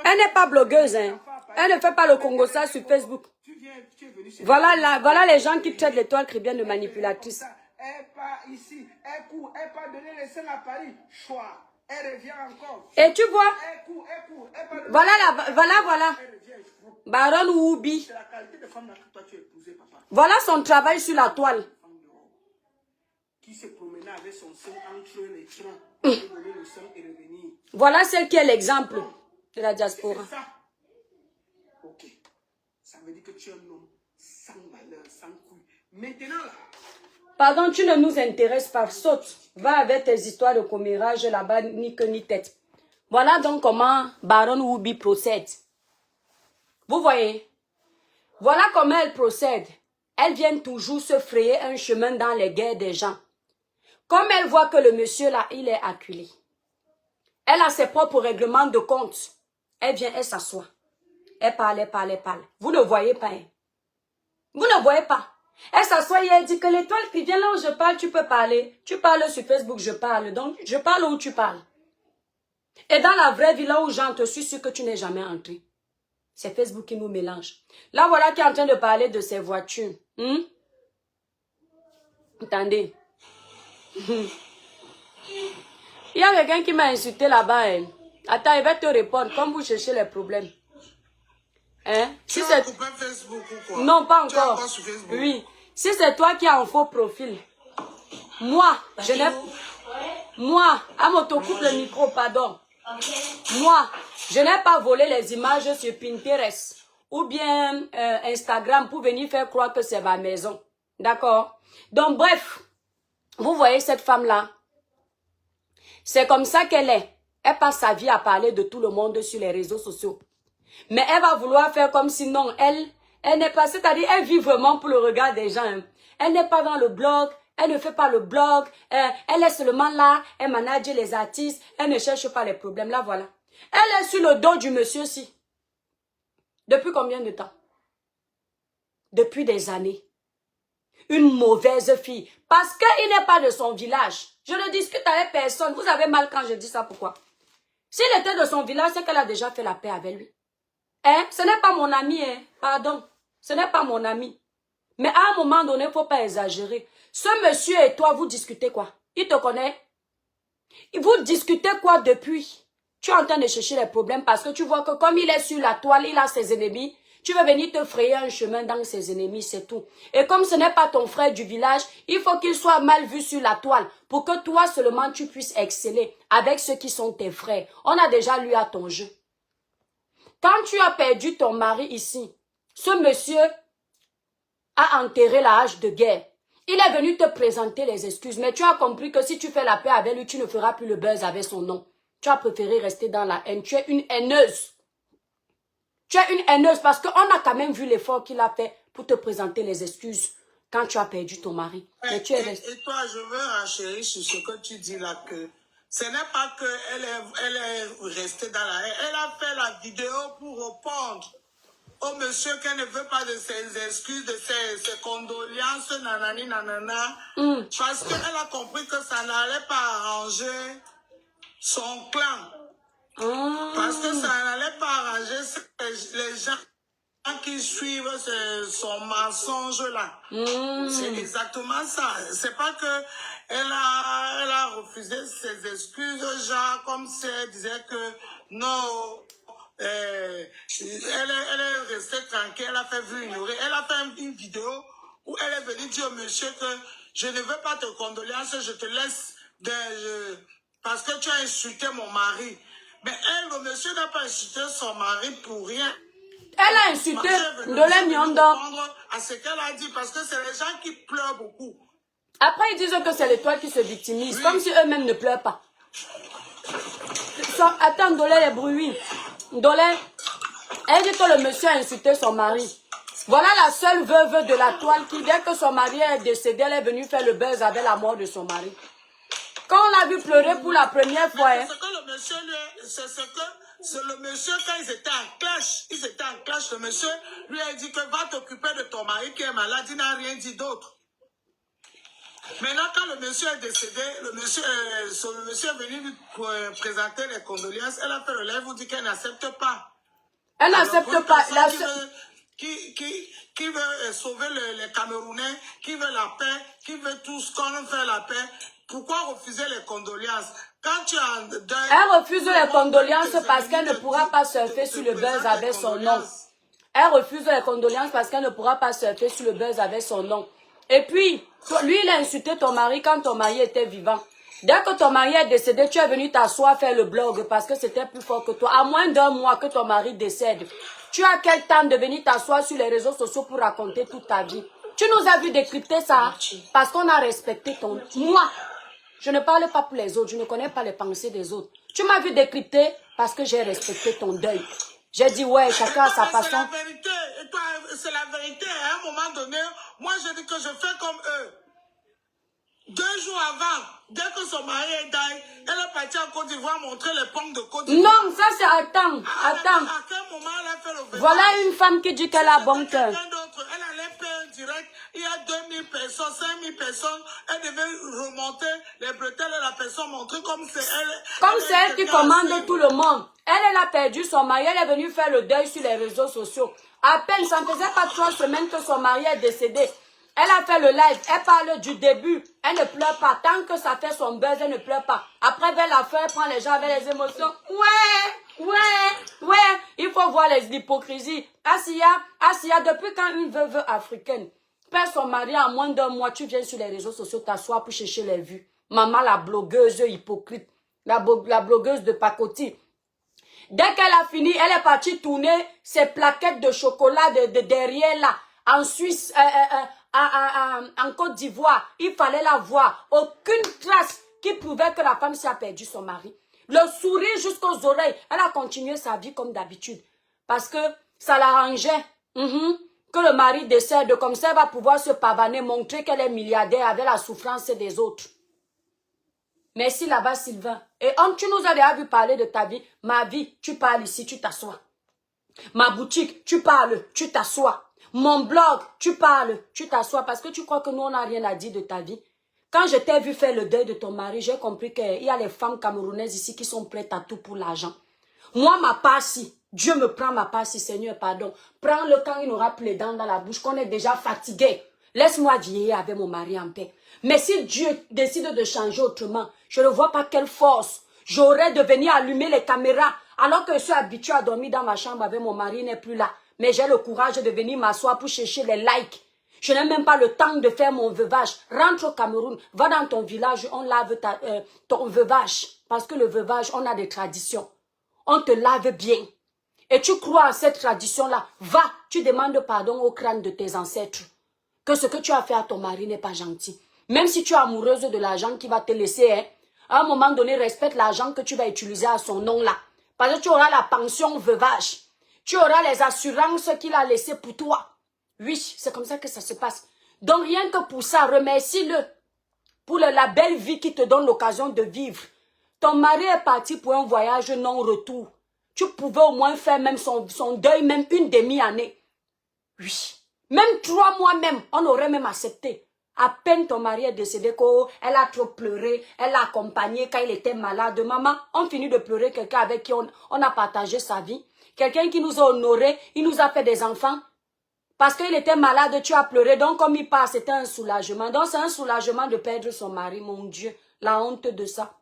Elle n'est pas blogueuse, hein. Elle ne fait pas le Congo ça sur Facebook. Voilà les gens qui traitent l'étoile chrétienne de manipulatrice. Elle part ici, elle court, elle part donner les seins à Paris. Choix. Elle revient encore. Et tu vois, Elle court. voilà. Baron Oubi. C'est la qualité de femme que toi tu as épousée, papa. Voilà son travail sur la toile. Qui se promenait avec son sein entre les trains. Pour donner le sein et revenir. Voilà celle qui est l'exemple de la diaspora. C'est ça. Ok. Ça veut dire que tu es un homme sans valeur, sans couille. Maintenant là, Pardon, tu ne nous intéresses pas. Saute. Va avec tes histoires de commérage là-bas, ni queue ni tête. Voilà donc comment Baron Whoopi procède. Vous voyez? Voilà comment elle procède. Elle vient toujours se frayer un chemin dans les guerres des gens. Comme elle voit que le monsieur là, il est acculé. Elle a ses propres règlements de compte. Elle vient, elle s'assoit. Elle parle, elle parle, elle parle. Vous ne voyez pas. Hein? Vous ne voyez pas. Elle s'assoit et elle dit que l'étoile qui vient là où je parle, tu peux parler. Tu parles sur Facebook, je parle. Donc, je parle où tu parles. Et dans la vraie vie, là où j'entre, je suis sûre que tu n'es jamais entré. C'est Facebook qui nous mélange. Là, voilà qui est en train de parler de ses voitures. Attendez. Il y a quelqu'un qui m'a insulté là-bas. Hein. Attends, il va te répondre comme vous cherchez les problèmes. Hein? Tu Si as coupé Facebook ou quoi? non, pas Tu es encore. encore sur Facebook? Oui. Si c'est toi qui as un faux profil, moi, je n'ai... Moi, Amoto, coupe le micro, pardon. Moi, je n'ai pas volé les images sur Pinterest ou bien Instagram pour venir faire croire que c'est ma maison. D'accord? Donc, bref, vous voyez cette femme-là. C'est comme ça qu'elle est. Elle passe sa vie à parler de tout le monde sur les réseaux sociaux. Mais elle va vouloir faire comme si non, elle n'est pas, c'est-à-dire elle vit vraiment pour le regard des gens. Hein. Elle n'est pas dans le blog, elle ne fait pas le blog, elle est seulement là, elle manage les artistes, elle ne cherche pas les problèmes. Là, voilà. Elle est sur le dos du monsieur-ci. Depuis combien de temps? Depuis des années. Une mauvaise fille. Parce qu'il n'est pas de son village. Je ne discute avec personne. Vous avez mal quand je dis ça, pourquoi? S'il était de son village, c'est qu'elle a déjà fait la paix avec lui. Hein? Ce n'est pas mon ami, hein? Pardon. Ce n'est pas mon ami. Mais à un moment donné, il ne faut pas exagérer. Ce monsieur et toi, vous discutez quoi? Il te connaît? Vous discutez quoi depuis? Tu es en train de chercher les problèmes parce que tu vois que comme il est sur la toile, il a ses ennemis. Tu veux venir te frayer un chemin dans ses ennemis, c'est tout. Et comme ce n'est pas ton frère du village, il faut qu'il soit mal vu sur la toile pour que toi seulement tu puisses exceller avec ceux qui sont tes frères. On a déjà lu à ton jeu. Quand tu as perdu ton mari ici, ce monsieur a enterré la hache de guerre. Il est venu te présenter les excuses, mais tu as compris que si tu fais la paix avec lui, tu ne feras plus le buzz avec son nom. Tu as préféré rester dans la haine. Tu es une haineuse. Tu es une haineuse parce qu'on a quand même vu l'effort qu'il a fait pour te présenter les excuses quand tu as perdu ton mari. Mais tu es resté. Et toi, je veux enchérir sur ce que tu dis là, que ce n'est pas qu'elle est restée dans la haine. Elle a fait la vidéo pour répondre au monsieur qu'elle ne veut pas de ses excuses, de ses condoléances, nanani, nanana. Parce qu'elle a compris que ça n'allait pas arranger son clan. Parce que ça n'allait pas arranger les gens qui suivent son mensonge là. C'est exactement ça. C'est pas que elle a refusé ses excuses, genre comme si elle disait que non, elle est restée tranquille, elle a fait vu ignorer. Elle a fait une vidéo où elle est venue dire au monsieur que je ne veux pas te condoléances, je te laisse parce que tu as insulté mon mari. Mais elle, le monsieur n'a pas insulté son mari pour rien. Elle a insulté Ndolé Miondo. À ce qu'elle a dit, parce que c'est les gens qui pleurent beaucoup. Après, ils disent que c'est l'étoile qui se victimise, oui. Comme si eux-mêmes ne pleurent pas. Attends, Ndolé les bruits. Ndolé, elle dit que le monsieur a insulté son mari. Voilà la seule veuve de la toile qui, dès que son mari est décédé, elle est venue faire le buzz avec la mort de son mari. Quand on l'a vu pleurer pour la première fois... C'est ce que le monsieur le monsieur, quand ils étaient en clash, le monsieur lui a dit que va t'occuper de ton mari qui est malade, il n'a rien dit d'autre. Maintenant, quand le monsieur est décédé, le monsieur est venu lui présenter les condoléances, elle a fait le live, vous dit qu'elle n'accepte pas. Elle n'accepte pas. Qui veut sauver les Camerounais, qui veut la paix, qui veut tout ce qu'on fait la paix. Pourquoi refuser les condoléances? Quand tu as elle refuse les condoléances parce qu'elle ne pourra pas surfer sur le buzz avec son nom. Elle refuse les condoléances parce qu'elle ne pourra pas surfer sur le buzz avec son nom. Et puis, lui, il a insulté ton mari quand ton mari était vivant. Dès que ton mari est décédé, tu es venu t'asseoir faire le blog parce que c'était plus fort que toi. À moins d'un mois que ton mari décède, tu as quel temps de venir t'asseoir sur les réseaux sociaux pour raconter toute ta vie? Tu nous as vu décrypter ça parce qu'on a respecté ton... Moi, je ne parle pas pour les autres. Je ne connais pas les pensées des autres. Tu m'as vu décrypter parce que j'ai respecté ton deuil. J'ai dit, ouais, chacun a sa façon. C'est la vérité. Et toi, c'est la vérité. À un moment donné, moi, je dis que je fais comme eux. 2 jours avant, dès que son mari est dingue, elle est partie en Côte d'Ivoire montrer les pommes de Côte d'Ivoire. Non, ça c'est... Attends. À quel moment elle a fait le vélo? Voilà une femme qui dit qu'elle a bon cœur. Elle allait faire direct. Il y a 2000 personnes, 5000 personnes. Elle devait remonter les bretelles et la personne montrer comme c'est elle. Comme c'est elle qui commande tout le monde. Elle a perdu son mari. Elle est venue faire le deuil sur les réseaux sociaux. À peine, ça ne faisait pas 3 semaines que son mari est décédé. Elle a fait le live, elle parle du début, elle ne pleure pas. Tant que ça fait son buzz, elle ne pleure pas. Après, vers la fin, elle prend les gens avec les émotions. Ouais, il faut voir l'hypocrisie. Assia, depuis quand une veuve africaine perd son mari en moins d'1 mois, tu viens sur les réseaux sociaux t'asseoir pour chercher les vues. Maman, la blogueuse hypocrite, la blogueuse de pacotille. Dès qu'elle a fini, elle est partie tourner ses plaquettes de chocolat de derrière là, en Suisse, en Côte d'Ivoire. Il fallait la voir. Aucune trace qui prouvait que la femme s'est perdu son mari. Le sourire jusqu'aux oreilles. Elle a continué sa vie comme d'habitude. Parce que ça l'arrangeait. Que le mari décède. Comme ça, elle va pouvoir se pavaner, montrer qu'elle est milliardaire avec la souffrance des autres. Merci là-bas, Sylvain. Et tu nous as déjà vu parler de ta vie. Ma vie, tu parles ici, tu t'assois. Ma boutique, tu parles, tu t'assois. Mon blog, tu parles, tu t'assois parce que tu crois que nous, on n'a rien à dire de ta vie. Quand je t'ai vu faire le deuil de ton mari, j'ai compris qu'il y a les femmes camerounaises ici qui sont prêtes à tout pour l'argent. Moi, ma part, si Dieu me prend ma part, si Seigneur, pardon. Prends-le quand il n'aura plus les dents dans la bouche, qu'on est déjà fatigué. Laisse-moi vieillir avec mon mari en paix. Mais si Dieu décide de changer autrement, je ne vois pas quelle force j'aurais de venir allumer les caméras alors que je suis habituée à dormir dans ma chambre avec mon mari, il n'est plus là. Mais j'ai le courage de venir m'asseoir pour chercher les likes. Je n'ai même pas le temps de faire mon veuvage. Rentre au Cameroun, va dans ton village, on lave ton veuvage. Parce que le veuvage, on a des traditions. On te lave bien. Et tu crois à cette tradition-là. Va, tu demandes pardon au crâne de tes ancêtres. Que ce que tu as fait à ton mari n'est pas gentil. Même si tu es amoureuse de l'argent qui va te laisser, hein, à un moment donné, respecte l'argent que tu vas utiliser à son nom là. Parce que tu auras la pension veuvage. Tu auras les assurances qu'il a laissées pour toi. Oui, c'est comme ça que ça se passe. Donc rien que pour ça, remercie-le. Pour la belle vie qui te donne l'occasion de vivre. Ton mari est parti pour un voyage non-retour. Tu pouvais au moins faire même son deuil, même une demi-année. Oui. Même 3 mois même, on aurait même accepté. À peine ton mari est décédé, elle a trop pleuré, elle l'a accompagné quand il était malade. Maman, on finit de pleurer quelqu'un avec qui on a partagé sa vie. Quelqu'un qui nous a honorés, il nous a fait des enfants. Parce qu'il était malade, tu as pleuré. Donc, comme il part, c'était un soulagement. Donc, c'est un soulagement de perdre son mari, mon Dieu. La honte de ça.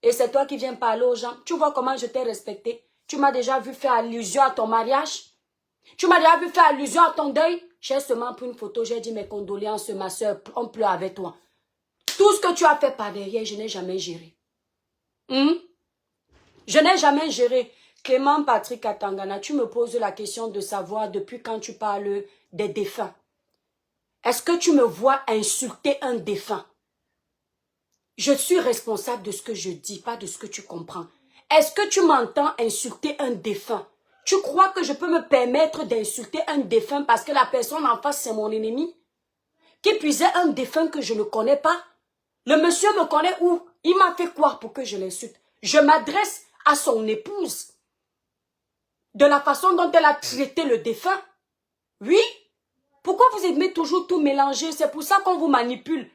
Et c'est toi qui viens parler aux gens. Tu vois comment je t'ai respecté. Tu m'as déjà vu faire allusion à ton mariage. Tu m'as déjà vu faire allusion à ton deuil. J'ai seulement pris une photo, j'ai dit mes condoléances, ma soeur, on pleure avec toi. Tout ce que tu as fait par derrière, je n'ai jamais géré. Je n'ai jamais géré. Clément Patrick Atangana, tu me poses la question de savoir depuis quand tu parles des défunts. Est-ce que tu me vois insulter un défunt? Je suis responsable de ce que je dis, pas de ce que tu comprends. Est-ce que tu m'entends insulter un défunt? Tu crois que je peux me permettre d'insulter un défunt parce que la personne en face c'est mon ennemi? Qui puisait un défunt que je ne connais pas? Le monsieur me connaît où? Il m'a fait quoi pour que je l'insulte? Je m'adresse à son épouse. De la façon dont elle a traité le défunt. Oui. Pourquoi vous aimez toujours tout mélanger? C'est pour ça qu'on vous manipule.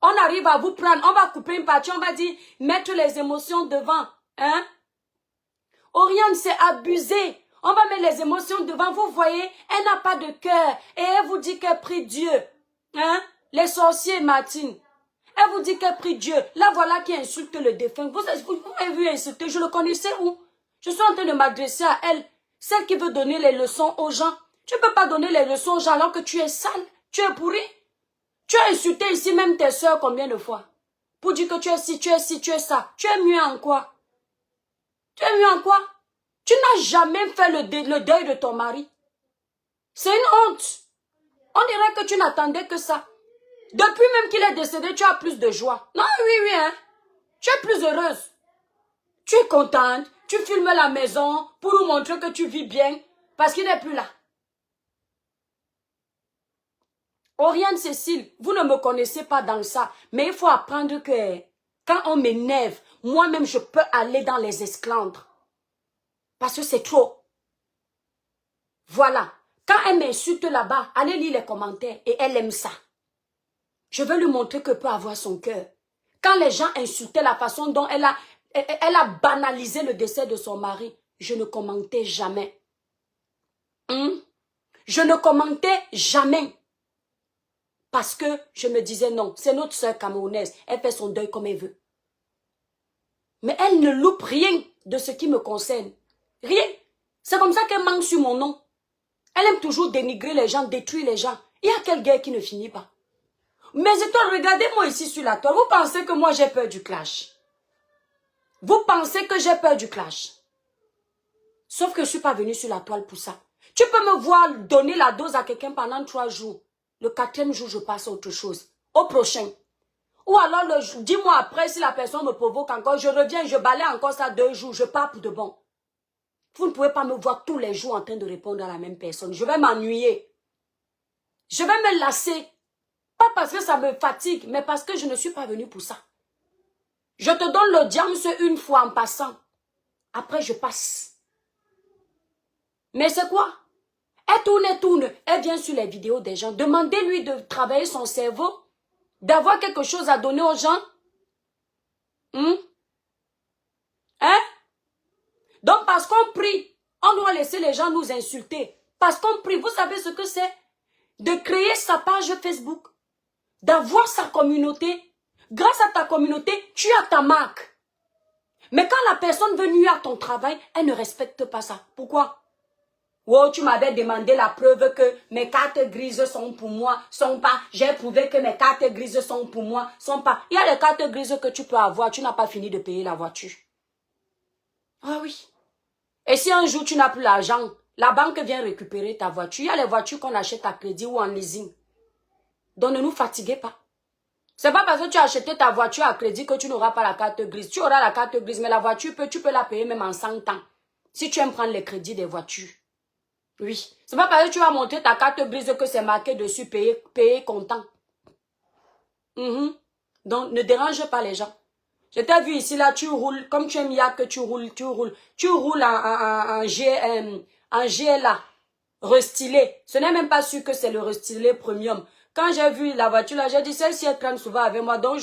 On arrive à vous prendre, on va couper une partie, on va dire, mettre les émotions devant. Hein? Oriane, c'est abusé. On va mettre les émotions devant. Vous voyez, elle n'a pas de cœur. Et elle vous dit qu'elle prie Dieu. Hein? Les sorciers, Martine. Elle vous dit qu'elle prie Dieu. Là, voilà qui insulte le défunt. Vous avez vu insulter, je le connaissais où? Je suis en train de m'adresser à elle. Celle qui veut donner les leçons aux gens. Tu ne peux pas donner les leçons aux gens alors que tu es sale. Tu es pourri. Tu as insulté ici même tes soeurs combien de fois? Pour dire que tu es ci, tu es ci, tu es ça. Tu es mieux en quoi? Tu es mieux en quoi? Tu n'as jamais fait le deuil de ton mari. C'est une honte. On dirait que tu n'attendais que ça. Depuis même qu'il est décédé, tu as plus de joie. Non, oui, hein. Tu es plus heureuse. Tu es contente. Tu filmes la maison pour nous montrer que tu vis bien. Parce qu'il n'est plus là. Oriane Cécile, vous ne me connaissez pas dans ça. Mais il faut apprendre que quand on m'énerve, moi-même je peux aller dans les esclandres. Parce que c'est trop. Voilà. Quand elle m'insulte là-bas, allez lire les commentaires et elle aime ça. Je veux lui montrer que peut avoir son cœur. Quand les gens insultaient la façon dont elle a banalisé le décès de son mari, je ne commentais jamais. Je ne commentais jamais. Parce que je me disais non, c'est notre sœur camerounaise. Elle fait son deuil comme elle veut. Mais elle ne loupe rien de ce qui me concerne. Rien. C'est comme ça qu'elle manque sur mon nom. Elle aime toujours dénigrer les gens, détruire les gens. Il y a quelle guerre qui ne finit pas. Mais étoiles, regardez-moi ici sur la toile. Vous pensez que moi j'ai peur du clash? Vous pensez que j'ai peur du clash? Sauf que je ne suis pas venue sur la toile pour ça. Tu peux me voir donner la dose à quelqu'un pendant 3 jours. Le 4e jour, je passe à autre chose. Au prochain. Ou alors, dis-moi après, si la personne me provoque encore, je reviens, je balaye encore ça 2 jours, je pars pour de bon. Vous ne pouvez pas me voir tous les jours en train de répondre à la même personne. Je vais m'ennuyer. Je vais me lasser. Pas parce que ça me fatigue, mais parce que je ne suis pas venue pour ça. Je te donne l'audience une fois en passant. Après, je passe. Mais c'est quoi? Elle tourne. Elle vient sur les vidéos des gens. Demandez-lui de travailler son cerveau. D'avoir quelque chose à donner aux gens. Donc, parce qu'on prie, on doit laisser les gens nous insulter. Parce qu'on prie, vous savez ce que c'est? De créer sa page Facebook. D'avoir sa communauté. Grâce à ta communauté, tu as ta marque. Mais quand la personne veut nuire à ton travail, elle ne respecte pas ça. Pourquoi? Oh, tu m'avais demandé la preuve que mes cartes grises sont pour moi, sont pas. J'ai prouvé que mes cartes grises sont pour moi, sont pas. Il y a les cartes grises que tu peux avoir, tu n'as pas fini de payer la voiture. Ah oui. Et si un jour tu n'as plus l'argent, la banque vient récupérer ta voiture. Il y a les voitures qu'on achète à crédit ou en leasing. Donc ne nous fatiguez pas. C'est pas parce que tu as acheté ta voiture à crédit que tu n'auras pas la carte grise. Tu auras la carte grise, mais la voiture, tu peux la payer même en 100 ans. Si tu aimes prendre les crédits des voitures. Oui. C'est pas parce que tu vas montrer ta carte grise que c'est marqué dessus, payer content. Donc, ne dérange pas les gens. Je t'ai vu ici, là, tu roules, comme tu aimes que tu roules en GLA, restylé. Ce n'est même pas sûr que c'est le restylé premium. Quand j'ai vu la voiture, là, j'ai dit, celle-ci, elle traîne souvent avec moi. Donc,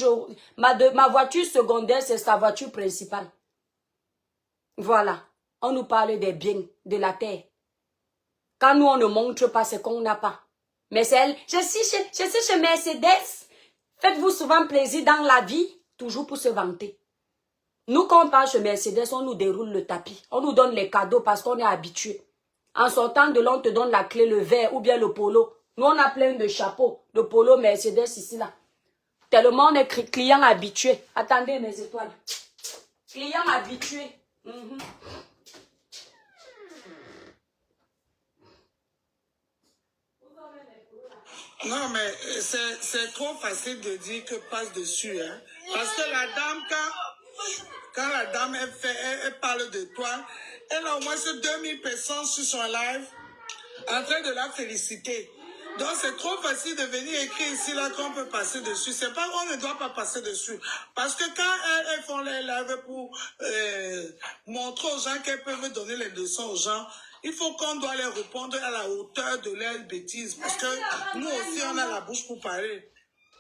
ma voiture secondaire, c'est sa voiture principale. Voilà. On nous parle des biens, de la terre. Quand nous, on ne montre pas ce qu'on n'a pas. Mais c'est elle. Je suis chez Mercedes. Faites-vous souvent plaisir dans la vie, toujours pour se vanter. Nous, quand on parle chez Mercedes, on nous déroule le tapis. On nous donne les cadeaux parce qu'on est habitué. En sortant de là, on te donne la clé, le verre ou bien le polo. Nous, on a plein de chapeaux. Le polo Mercedes ici, là. Tellement on est client habitué. Attendez mes étoiles. Client habitué. Non, mais c'est trop facile de dire que passe dessus. Hein? Parce que la dame, quand la dame elle parle de toi, elle a au moins 2000 personnes sur son live en train de la féliciter. Donc c'est trop facile de venir écrire ici là qu'on peut passer dessus. C'est pas qu'on ne doit pas passer dessus. Parce que quand elles font les lives pour montrer aux gens qu'elles peuvent donner les leçons aux gens, il faut qu'on doit les répondre à la hauteur de leurs bêtises. Parce que nous aussi, on a la bouche pour parler.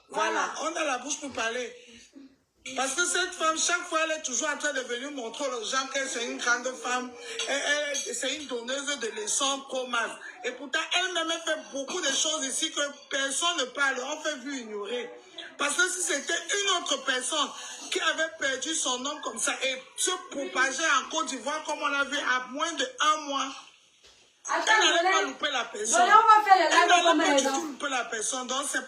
Voilà, on a la bouche pour parler. Parce que cette femme, chaque fois, elle est toujours en train de venir montrer aux gens qu'elle est une grande femme. C'est une donneuse de leçons pro maths. Et pourtant, elle-même fait beaucoup de choses ici que personne ne parle. On fait vu ignorer. Parce que si c'était une autre personne qui avait perdu son nom comme ça et se propageait en Côte d'Ivoire, comme on a vu, à moins de 1 mois, elle n'allait pas louper la personne. Elle n'allait pas du tout louper la personne. Donc, c'est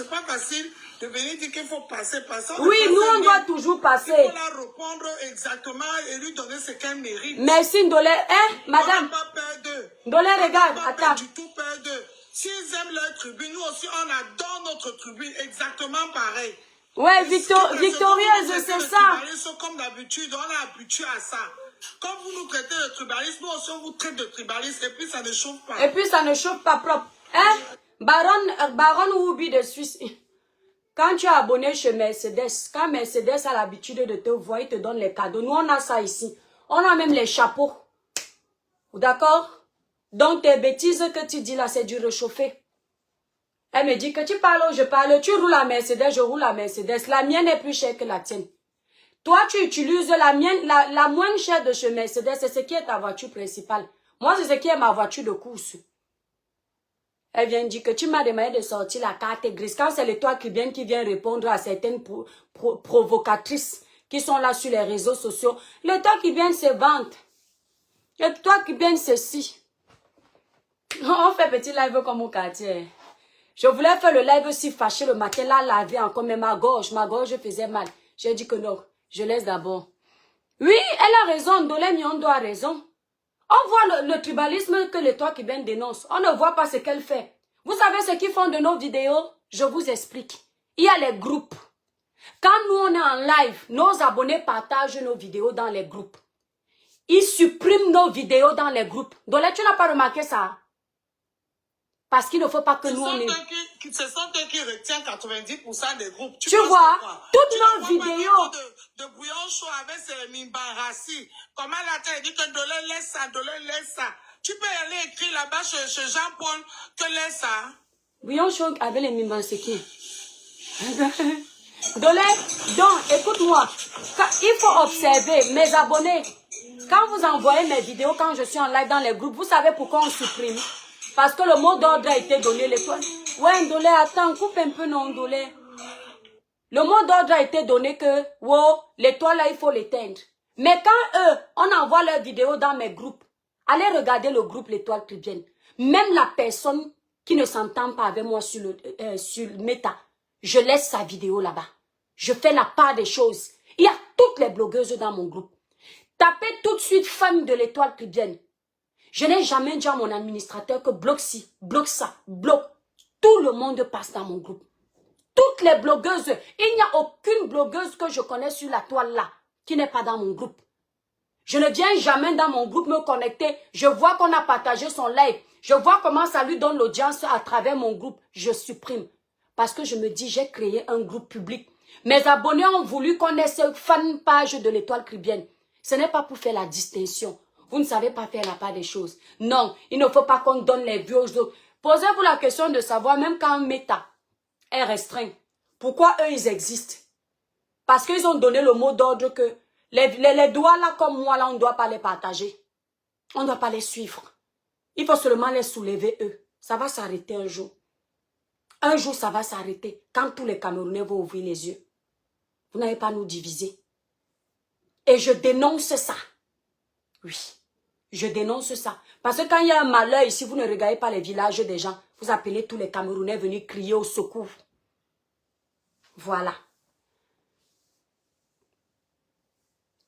pas facile de venir dire qu'il faut passer par ça. Oui, nous, on doit toujours passer. Il faut la répondre exactement et lui donner ce qu'elle mérite. Merci, Ndolé. Hein, madame? On n'a pas peur d'eux. Ndolé, regarde, attends. On n'a pas du tout peur d'eux. S'ils aiment leur tribu, nous aussi, on adore notre tribu exactement pareil. Ouais, Et si parce que vous victorieuse, nous traitez c'est de ça. tribalisme comme d'habitude, on est habitué à ça. Quand vous nous traitez de tribalisme, nous aussi, on vous traite de tribalisme et puis ça ne chauffe pas. Et puis ça ne chauffe pas propre. Hein? Baron Woubi de Suisse. Quand tu es abonné chez Mercedes, quand Mercedes a l'habitude de te voir, il te donne les cadeaux. Nous, on a ça ici. On a même les chapeaux. D'accord? Donc, tes bêtises que tu dis là, c'est du réchauffé. Elle me dit que tu parles, je parle. Tu roules la Mercedes, je roule la Mercedes. La mienne est plus chère que la tienne. Toi, tu utilises la mienne, la moins chère de chez Mercedes, c'est ce qui est ta voiture principale. Moi, c'est ce qui est ma voiture de course. Elle vient dire que tu m'as demandé de sortir la carte grise. Quand c'est l'étoile qui vient répondre à certaines provocatrices qui sont là sur les réseaux sociaux. L'étoile qui vient se vante. L'étoile qui vient ceci. On fait petit live comme au quartier. Je voulais faire le live aussi fâché le matin, là, laver encore, mais ma gorge faisait mal. J'ai dit que non, je laisse d'abord. Oui, elle a raison, Ndolé Miondo a raison. On voit le tribalisme que l'étoile qui vient dénonce. On ne voit pas ce qu'elle fait. Vous savez ce qu'ils font de nos vidéos? Je vous explique. Il y a les groupes. Quand nous on est en live, nos abonnés partagent nos vidéos dans les groupes. Ils suppriment nos vidéos dans les groupes. Ndolé, tu n'as pas remarqué ça? Parce qu'il ne faut pas que nous on est... Ce sont eux qui retiennent 90% des groupes. Tu vois, toutes nos vidéos... De bouillon chaud avec ces mimbarassis. Comment la tête dit que Ndolé laisse ça. Tu peux aller écrire là-bas chez Jean-Paul que laisse ça. Bouillon chaud avec les mimbarassis. Ndolé, donc, écoute-moi. Il faut observer mes abonnés. Quand vous envoyez mes vidéos, quand je suis en live dans les groupes, vous savez pourquoi on supprime? Parce que le mot d'ordre a été donné, l'étoile. Ouais, Ndolé, attends, coupe un peu, non, Ndolé. Le mot d'ordre a été donné que, wow, l'étoile là, il faut l'éteindre. Mais quand eux, on envoie leurs vidéos dans mes groupes, allez regarder le groupe L'étoile Tribienne. Même la personne qui ne s'entend pas avec moi sur le Meta, je laisse sa vidéo là-bas. Je fais la part des choses. Il y a toutes les blogueuses dans mon groupe. Tapez tout de suite femme de l'Étoile Tribienne. Je n'ai jamais dit à mon administrateur que bloque ci, bloque ça, bloque. Tout le monde passe dans mon groupe. Toutes les blogueuses, il n'y a aucune blogueuse que je connais sur la toile là qui n'est pas dans mon groupe. Je ne viens jamais dans mon groupe me connecter. Je vois qu'on a partagé son live. Je vois comment ça lui donne l'audience à travers mon groupe. Je supprime. Parce que je me dis, j'ai créé un groupe public. Mes abonnés ont voulu qu'on ait cette fan page de l'Étoile Tribienne. Ce n'est pas pour faire la distinction. Vous ne savez pas faire la part des choses. Non, il ne faut pas qu'on donne les vues aux autres. Posez-vous la question de savoir, même quand Meta est restreint, pourquoi eux, ils existent? Parce qu'ils ont donné le mot d'ordre que les doigts là, comme moi, là, on ne doit pas les partager. On ne doit pas les suivre. Il faut seulement les soulever, eux. Ça va s'arrêter un jour. Un jour, ça va s'arrêter. Quand tous les Camerounais vont ouvrir les yeux. Vous n'avez pas à nous diviser. Et je dénonce ça. Oui. Je dénonce ça. Parce que quand il y a un malheur ici, vous ne regardez pas les villages des gens. Vous appelez tous les Camerounais venir crier au secours. Voilà.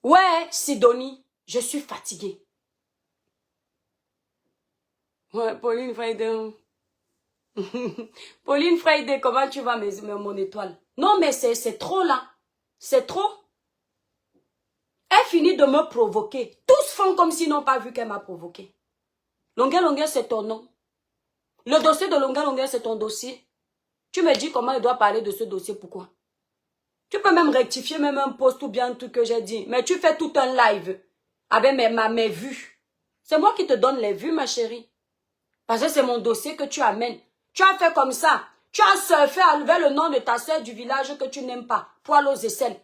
Ouais, Sidonie, je suis fatiguée. Ouais, Pauline Friday. Pauline Friday, comment tu vas, mon étoile? Non, mais c'est trop là. C'est trop. Elle finit de me provoquer. Tous font comme s'ils n'ont pas vu qu'elle m'a provoqué. Longueur, c'est ton nom. Le dossier de Longueur, c'est ton dossier. Tu me dis comment elle doit parler de ce dossier, pourquoi? Tu peux même rectifier même un post ou bien un truc que j'ai dit. Mais tu fais tout un live avec mes vues. C'est moi qui te donne les vues, ma chérie. Parce que c'est mon dossier que tu amènes. Tu as fait comme ça. Tu as surfé avec le nom de ta soeur du village que tu n'aimes pas. Poil aux aisselles.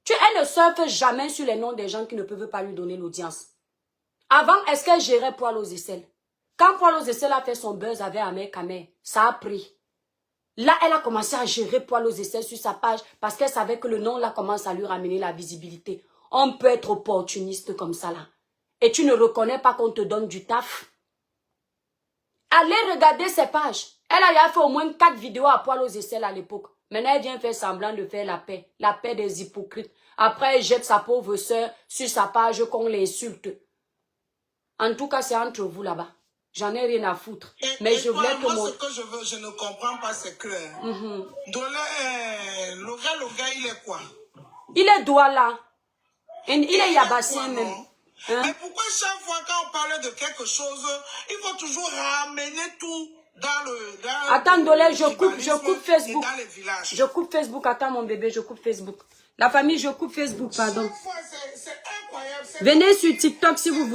Elle ne surfe jamais sur les noms des gens qui ne peuvent pas lui donner l'audience. Avant, est-ce qu'elle gérait Poil aux aisselles? Quand Poil aux aisselles a fait son buzz avec Amer Kamer, ça a pris. Là, elle a commencé à gérer Poil aux aisselles sur sa page parce qu'elle savait que le nom là commence à lui ramener la visibilité. On peut être opportuniste comme ça là. Et tu ne reconnais pas qu'on te donne du taf. Allez regarder ses pages. Elle a fait au moins 4 vidéos à Poil aux aisselles à l'époque. Maintenant, elle vient faire semblant de faire la paix des hypocrites. Après, elle jette sa pauvre soeur sur sa page qu'on l'insulte. En tout cas, c'est entre vous là-bas. J'en ai rien à foutre. Et, Mais et je voulais toi, que moi, mon... ce que je veux, je ne comprends pas, c'est que le gars, il est quoi? Il est Douala. Il est Yabassien quoi, même. non? Hein? Mais pourquoi chaque fois quand on parle de quelque chose, il faut toujours ramener tout dans le... Attends, Dolé, je coupe tribalisme Facebook. et dans les villages. Je coupe Facebook. Attends, mon bébé, je coupe Facebook. La famille, je coupe Facebook, pardon. Chaque fois, c'est incroyable. Venez sur TikTok si vous voulez.